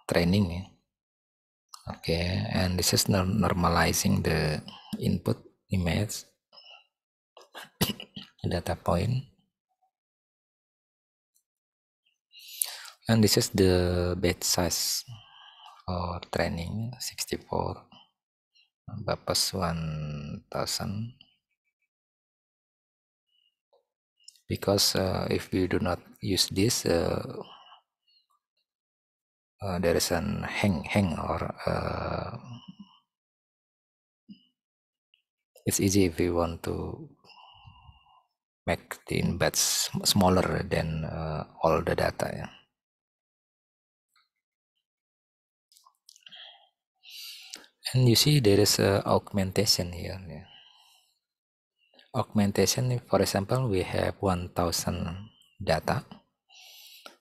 training. Okay, and this is normalizing the input image data point, and this is the batch size for training 64 Bapas 1000, because if we do not use this, there is an hang or it's easy if we want to make the embeds smaller than all the data. Yeah. And you see there is a augmentation here. Yeah. Augmentation, for example, we have 1000 data,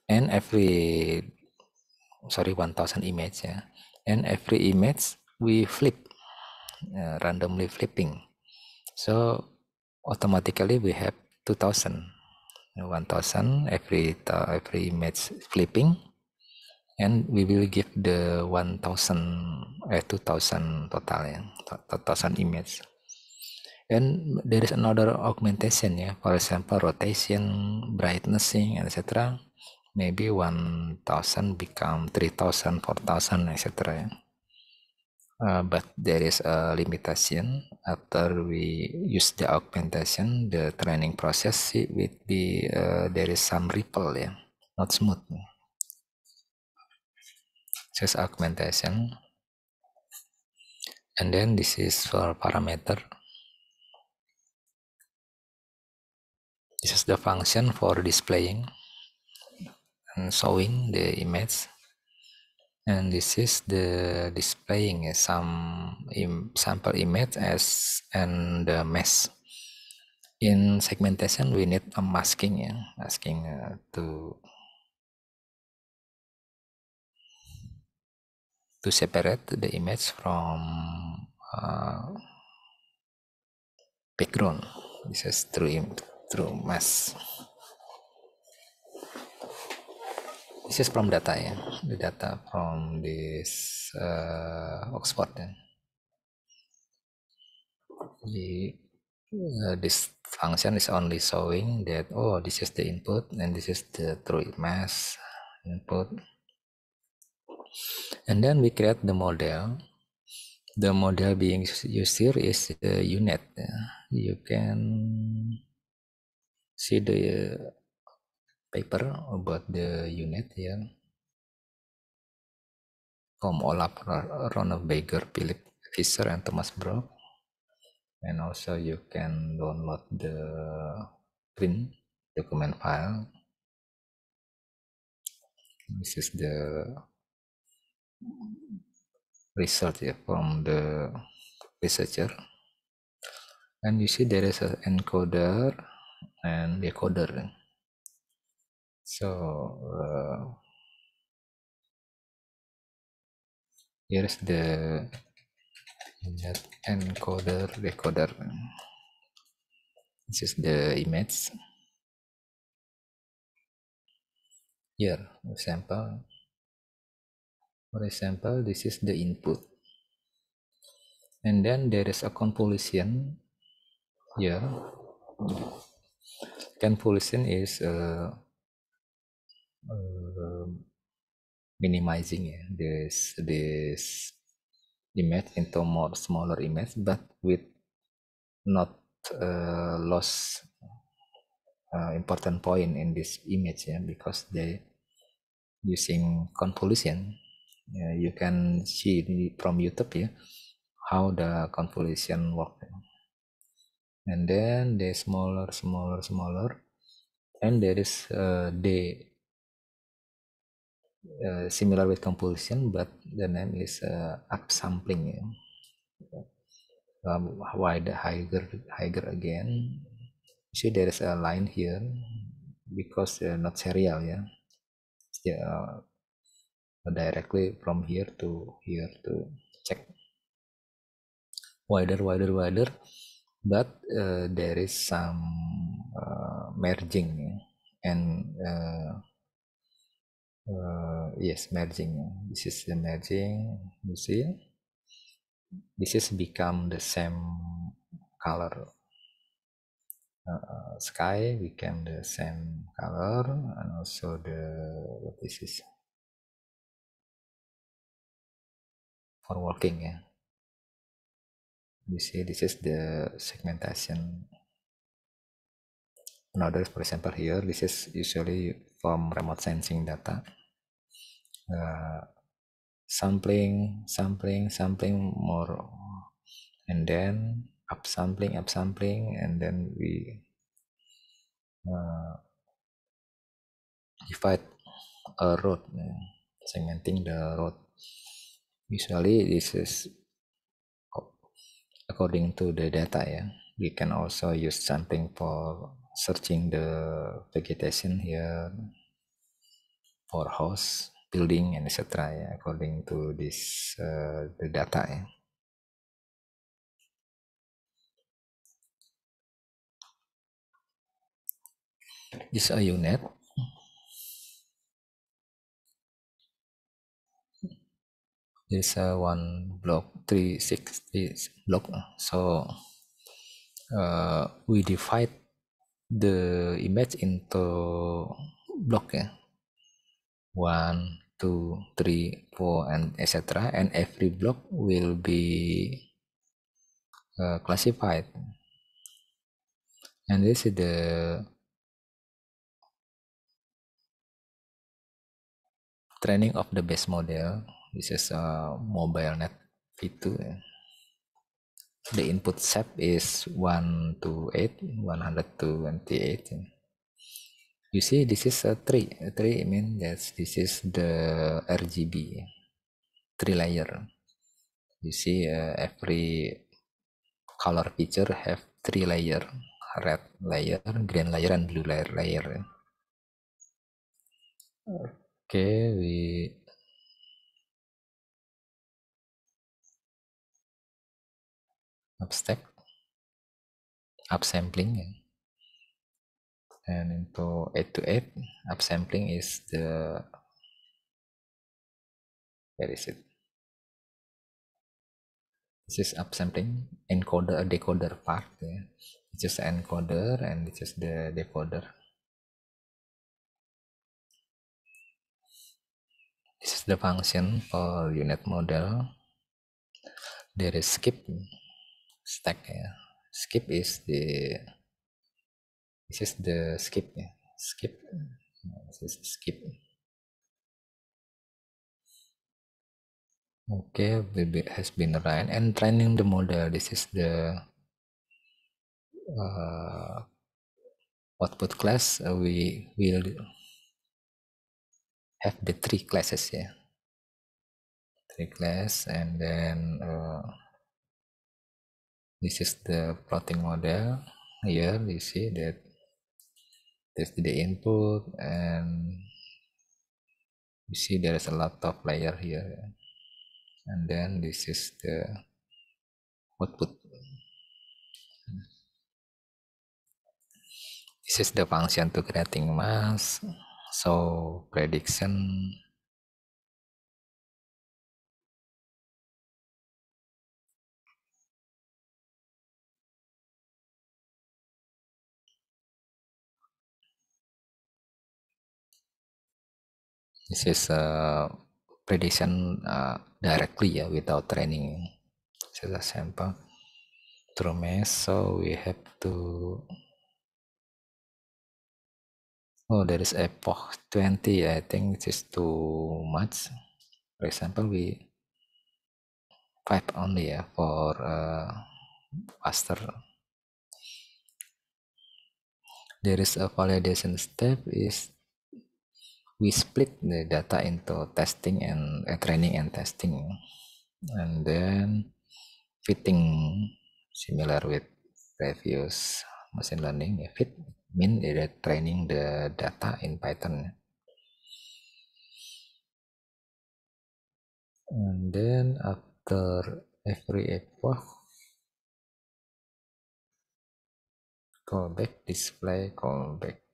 and 1000 image, yeah, and every image we flip, randomly flipping, so automatically we have 2000, 1000 every image flipping, and we will give the 2000 total, yeah, 2000 image. And there is another augmentation, yeah, for example rotation, brightnessing, etc. Maybe 1000 become 3000, 4000, etc. Yeah. But there is a limitation. After we use the augmentation, the training process, it will be there is some ripple, yeah, not smooth. Just augmentation, and then this is for parameter. This is the function for displaying and showing the image, and this is the displaying some sample image as and the mesh. In segmentation we need a masking, yeah, masking to separate the image from background. This is through mesh. This is from data, yeah, the data from this Oxford. Yeah. This function is only showing that, oh, this is the input and this is the true image input, and then we create the model. The model being used here is the unit. You can see the paper about the unit here from Olaf Ronneberger, Philip Fisher, and Thomas Brock. And also you can download the print document file. This is the result, yeah, from the researcher. And you see there is an encoder and decoder. So here is the encoder decoder. This is the image. Here, for example, this is the input, and then there is a convolution here. Convolution is minimizing this image into more smaller image, but with not lost important point in this image, because they using convolution. You can see from YouTube how the convolution work, and then they smaller, and there is the similar with convolution, but the name is upsampling. Wider higher again. See there is a line here because not serial, directly from here to check wider, but there is some merging, and yes, merging. This is the merging. You see, this is become the same color. Sky became the same color, and also the what is this for walking. You see, this is the segmentation. Another, for example, here, this is usually from remote sensing data. Sampling more, and then upsampling, and then we divide a road, segmenting the road. Usually this is according to the data. We can also use sampling for searching the vegetation here, for house, building, and etc. According to this the data. This is a unit. This one block 360 block. So we divide the image into block, 1, 2, 3, 4, and etc. And every block will be classified. And this is the training of the base model. This is a MobileNet V2. The input shape is 128, 128. You see, this is a tree. A tree means that this is the RGB, 3 layer. You see, every color picture have 3 layer: red layer, green layer, and blue layer. Okay, we abstract upsampling, and into 8 to 8 upsampling is the, where is it? This is upsampling, encoder, decoder part. It's just encoder, and it's just the decoder. This is the function for unit model. There is skip stack. Skip is the, this is the skip. Skip. This is skip. Okay, has been run and training the model. This is the output class. We will have the 3 classes, 3 class, and then This is the plotting model. Here you see that this is the input, and you see there is a lot of layer here, and then this is the output. This is the function to creating mask. So prediction, this is a prediction directly, without training. This is a sample through mesh. So we have to, oh, there is epoch 20. I think it is too much. For example, we 5 only, for faster. There is a validation step, is we split the data into testing and training and testing, and then fitting, similar with previous machine learning. Fit mean that training the data in Python, and then after every epoch, callback, display, callback.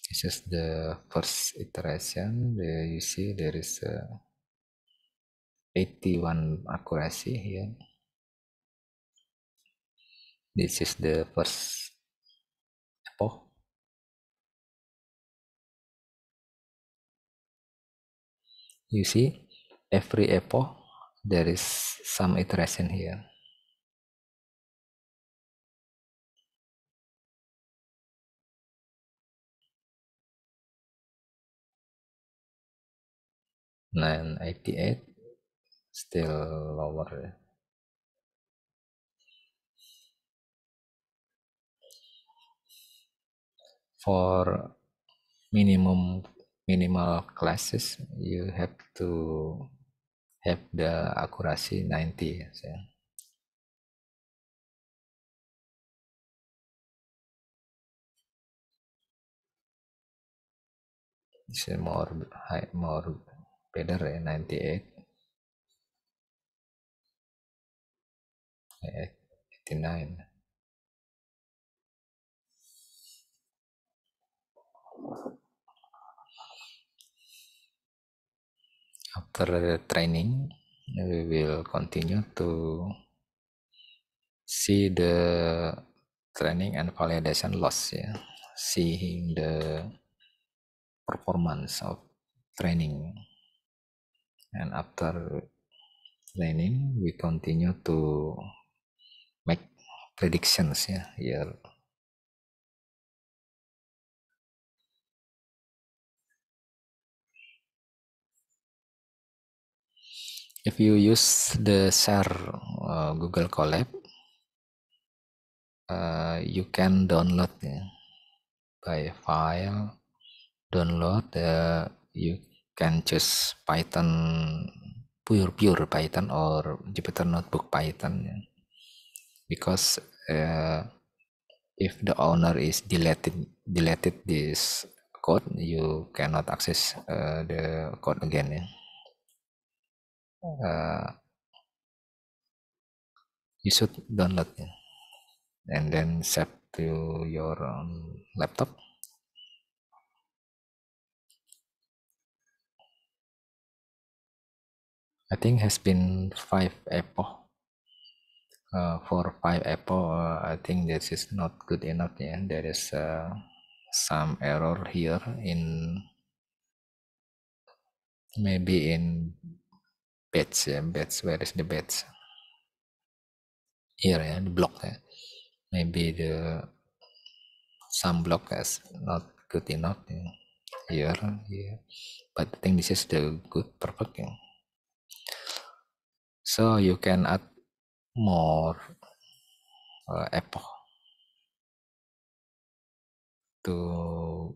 This is the first iteration. There you see there is 81 accuracy here. This is the first epoch. You see, every epoch there is some iteration here. And 88 still lower. For minimal classes, you have to have the accuracy 90. So it's more high, more better, 98, 89. After the training, we will continue to see the training and validation loss, seeing the performance of training. And after training, we continue to make predictions, here. If you use the share Google Colab, you can download, by file, download. You can choose Python, pure Python, or Jupyter Notebook Python, because if the owner is deleted this code, you cannot access the code again. You should download, and then save to your laptop. I think has been 5 epoch. For 5 epoch, I think this is not good enough. There is some error here in, maybe in batch. Batch, where is the batch? Here, the block. Maybe the some block is not good enough, here. But I think this is the good perfect. So you can add more epoch to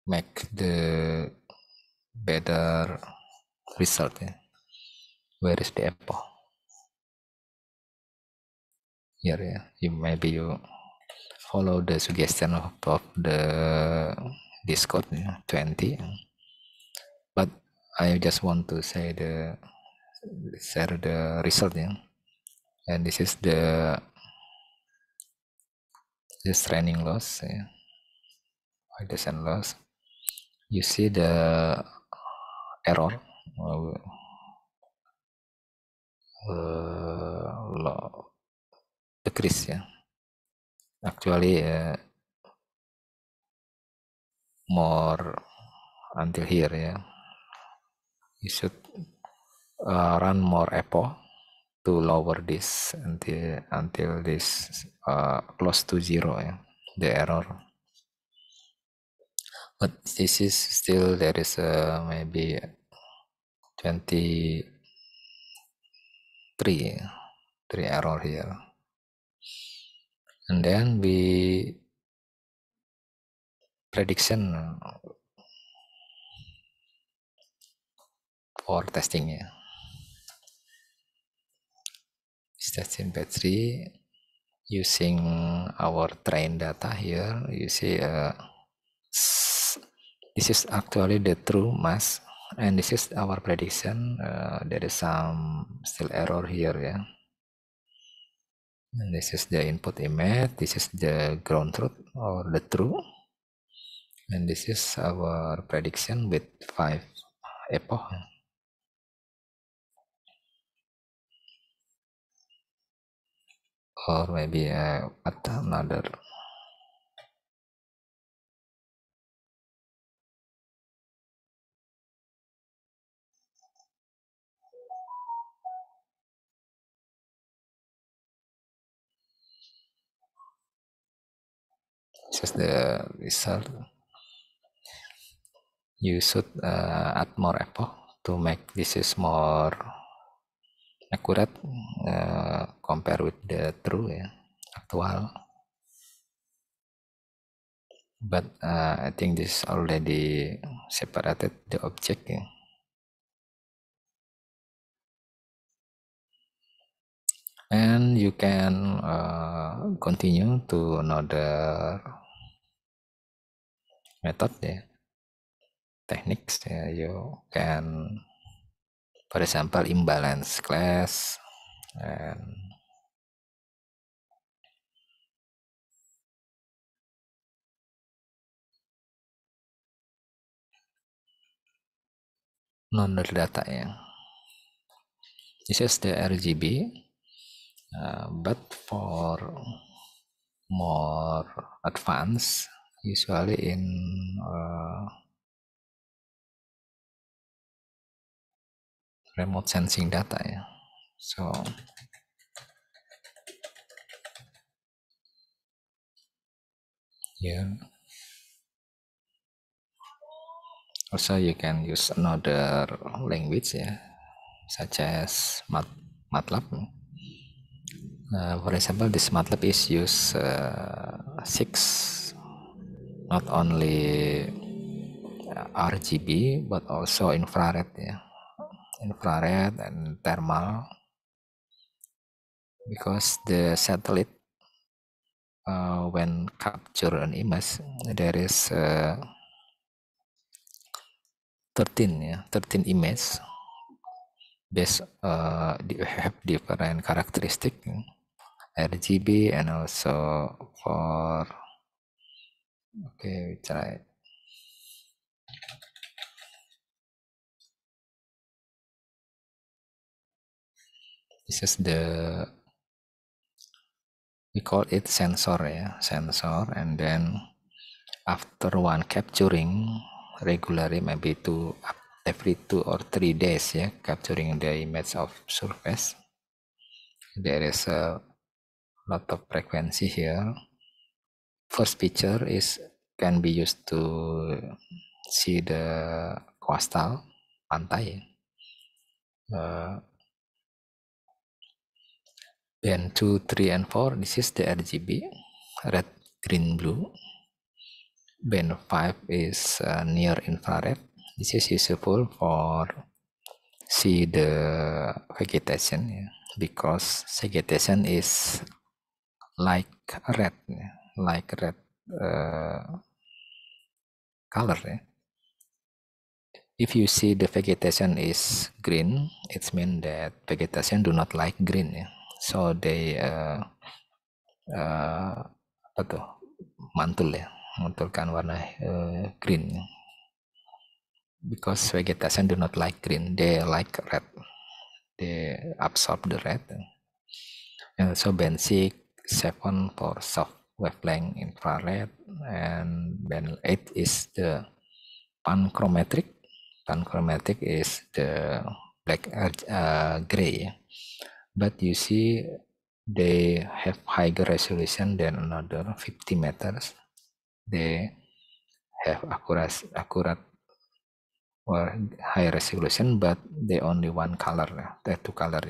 make the better result. Where is the epoch? here. Yeah, you follow the suggestion of the Discord, 20. But I just want to say share the result, yeah. And this is this training loss, yeah. Validation loss. You see the error decrease, yeah. Actually, more until here, yeah. You should run more epo to lower this until this close to zero, yeah, the error. But this is still, there is maybe 23 three error here. And then we prediction for testing, yeah. This testing battery using our train data here. You see this is actually the true mass, and this is our prediction. There is some still error here, yeah. And this is the input image, this is the ground truth or the true, and this is our prediction with 5 epoch. Or maybe at another. This is the result. You should add more epoch to make this is more accurate compare with the true, yeah, actual. But I think this already separated the object, yeah. And you can continue to another method, yeah, techniques, yeah. You can, for example, imbalance class and non data, yeah. This is the RGB, but for more advanced, usually in remote sensing data, yeah. So yeah, also you can use another language, yeah, such as MATLAB. For example, this MATLAB is used 6, not only RGB but also infrared, yeah, infrared and thermal, because the satellite when capture an image, there is 13 image based have different characteristic, RGB, and also for, okay, we try. This is the, we call it sensor, yeah, sensor. And then after one capturing regularly, maybe every 2 or 3 days, yeah, capturing the image of surface, there is a lot of frequency here. First picture is can be used to see the coastal pantai. Then 2, 3, and 4, this is the RGB, red, green, blue. Band 5 is near infrared. This is useful for see the vegetation, yeah, because vegetation is like red, color. If you see the vegetation is green, it means that vegetation do not like green. So they apa tuh, mantulkan warna green, because vegetation do not like green, they like red, they absorb the red. And so band 6, 7 for soft wavelength infrared, and band 8 is the panchromatic. Panchromatic is the black gray, but you see they have higher resolution than another 50 meters. They have accurate or high resolution, but they only one color, two color,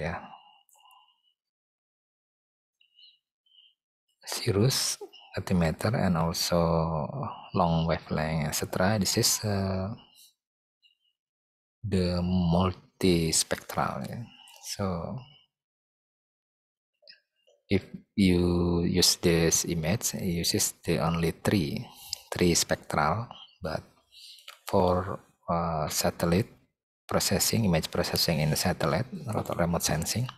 cirrus, altimeter, and also long wavelength, etc. This is the multispectral. So if you use this image, it uses the only three spectral, but for satellite processing, image processing in the satellite, remote sensing,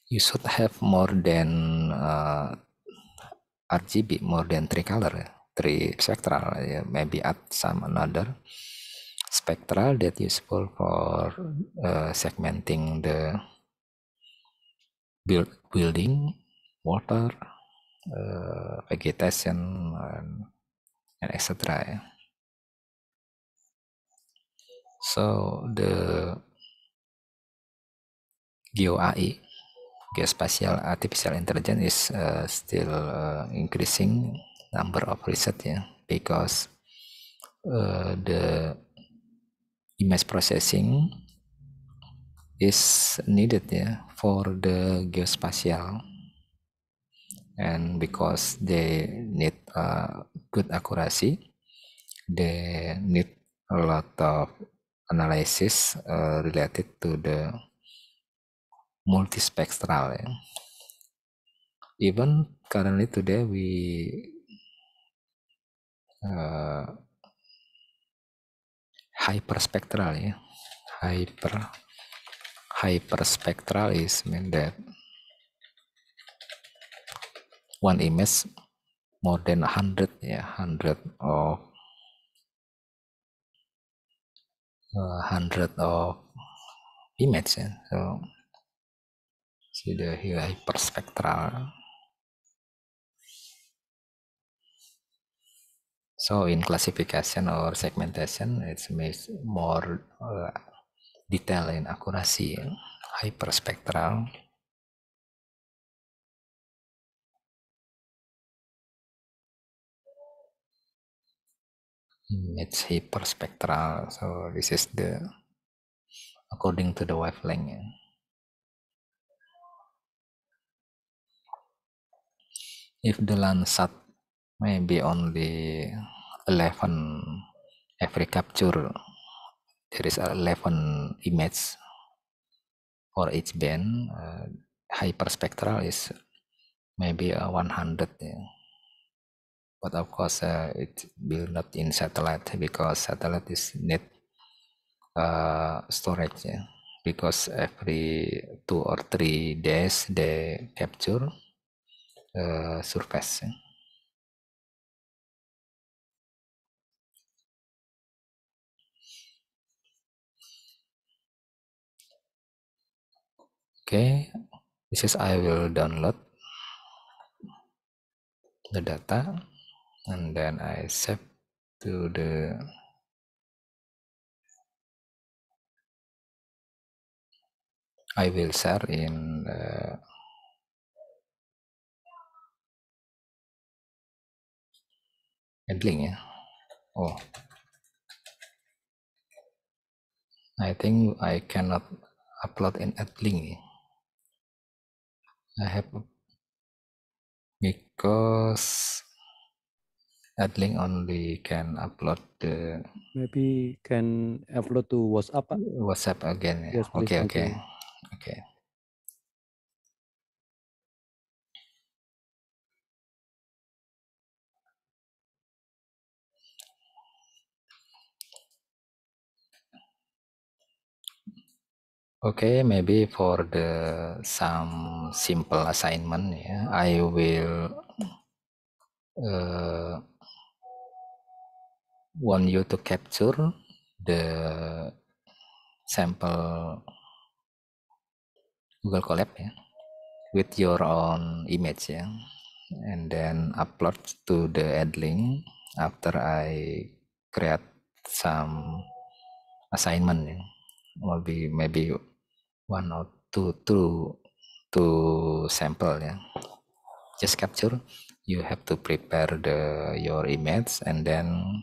you should have more than RGB, more than three color, three spectral, maybe add some another spectral that useful for segmenting the building, water, vegetation, and etc. So the GeoAI, Geospatial Artificial Intelligence, is still increasing number of research, because the image processing is needed for the geospatial, and because they need good accuracy, they need a lot of analysis related to the multispectral. Even currently today we hyperspectral. Hyperspectral is mean that one image more than 100 of 100 of image. So see the here hyperspectral. So in classification or segmentation, it's more detail and accuracy. Hyperspectral. It's hyperspectral. So this is the according to the wavelength. If the Landsat maybe only 11 every capture, there is 11 image for each band. Hyperspectral is maybe 100. But of course it will not in satellite, because satellite is need storage, because every 2 or 3 days they capture surface. Okay, this is I will download the data and then I save to the I will share in Edlink. Oh, I think I cannot upload in Edlink. I have, because Edlink only can upload the Maybe can upload to WhatsApp, Pak? WhatsApp again. Yes, please. Okay, Thank okay, you. okay. Okay, maybe for the some simple assignment, yeah, I will want you to capture the sample Google Colab, yeah, with your own image, yeah, and then upload to the Edlink after I create some assignment, yeah. Maybe one or two sample, yeah. Just capture. You have to prepare your image and then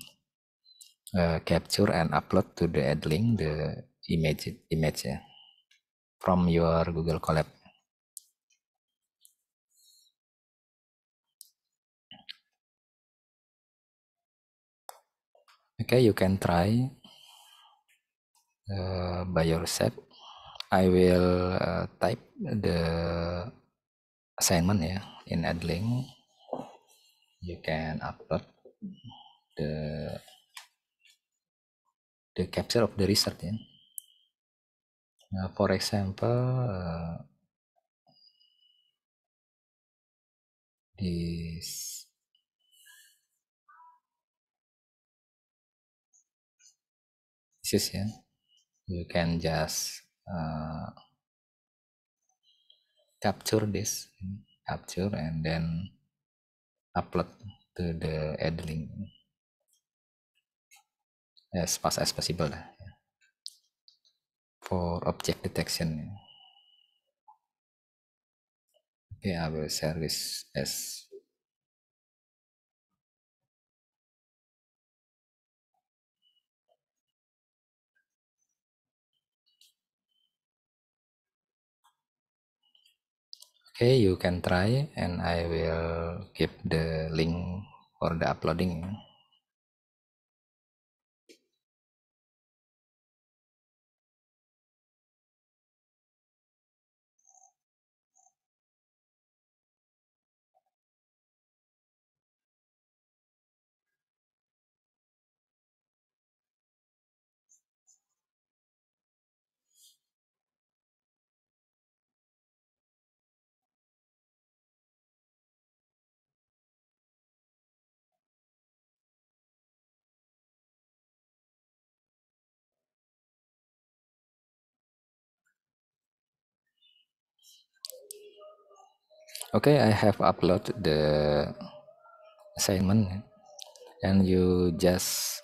capture and upload to the Edlink the image, yeah, from your Google Colab. Okay, you can try by yourself. I will type the assignment, yeah, in Edlink. You can upload the capture of the result, yeah. For example, this is, yeah. You can just capture this, capture and then upload to the Edlink as fast as possible, yeah, for object detection. Okay, I will share this as okay. You can try, and I will give the link for the uploading. Okay, I have uploaded the assignment, and you just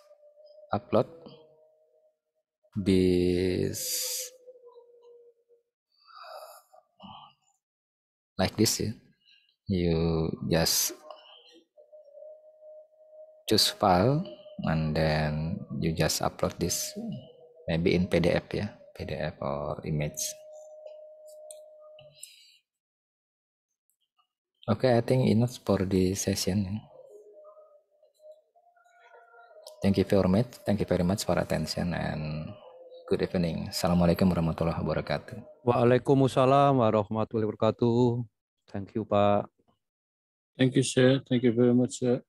upload this like this, yeah. You just choose file and then you just upload this, maybe in PDF, yeah, PDF or image. Okay, I think enough for the session. Thank you very much. Thank you very much for attention and good evening. Assalamualaikum warahmatullahi wabarakatuh. Waalaikumsalam warahmatullahi wabarakatuh. Thank you, Pak. Thank you, sir. Thank you very much, sir.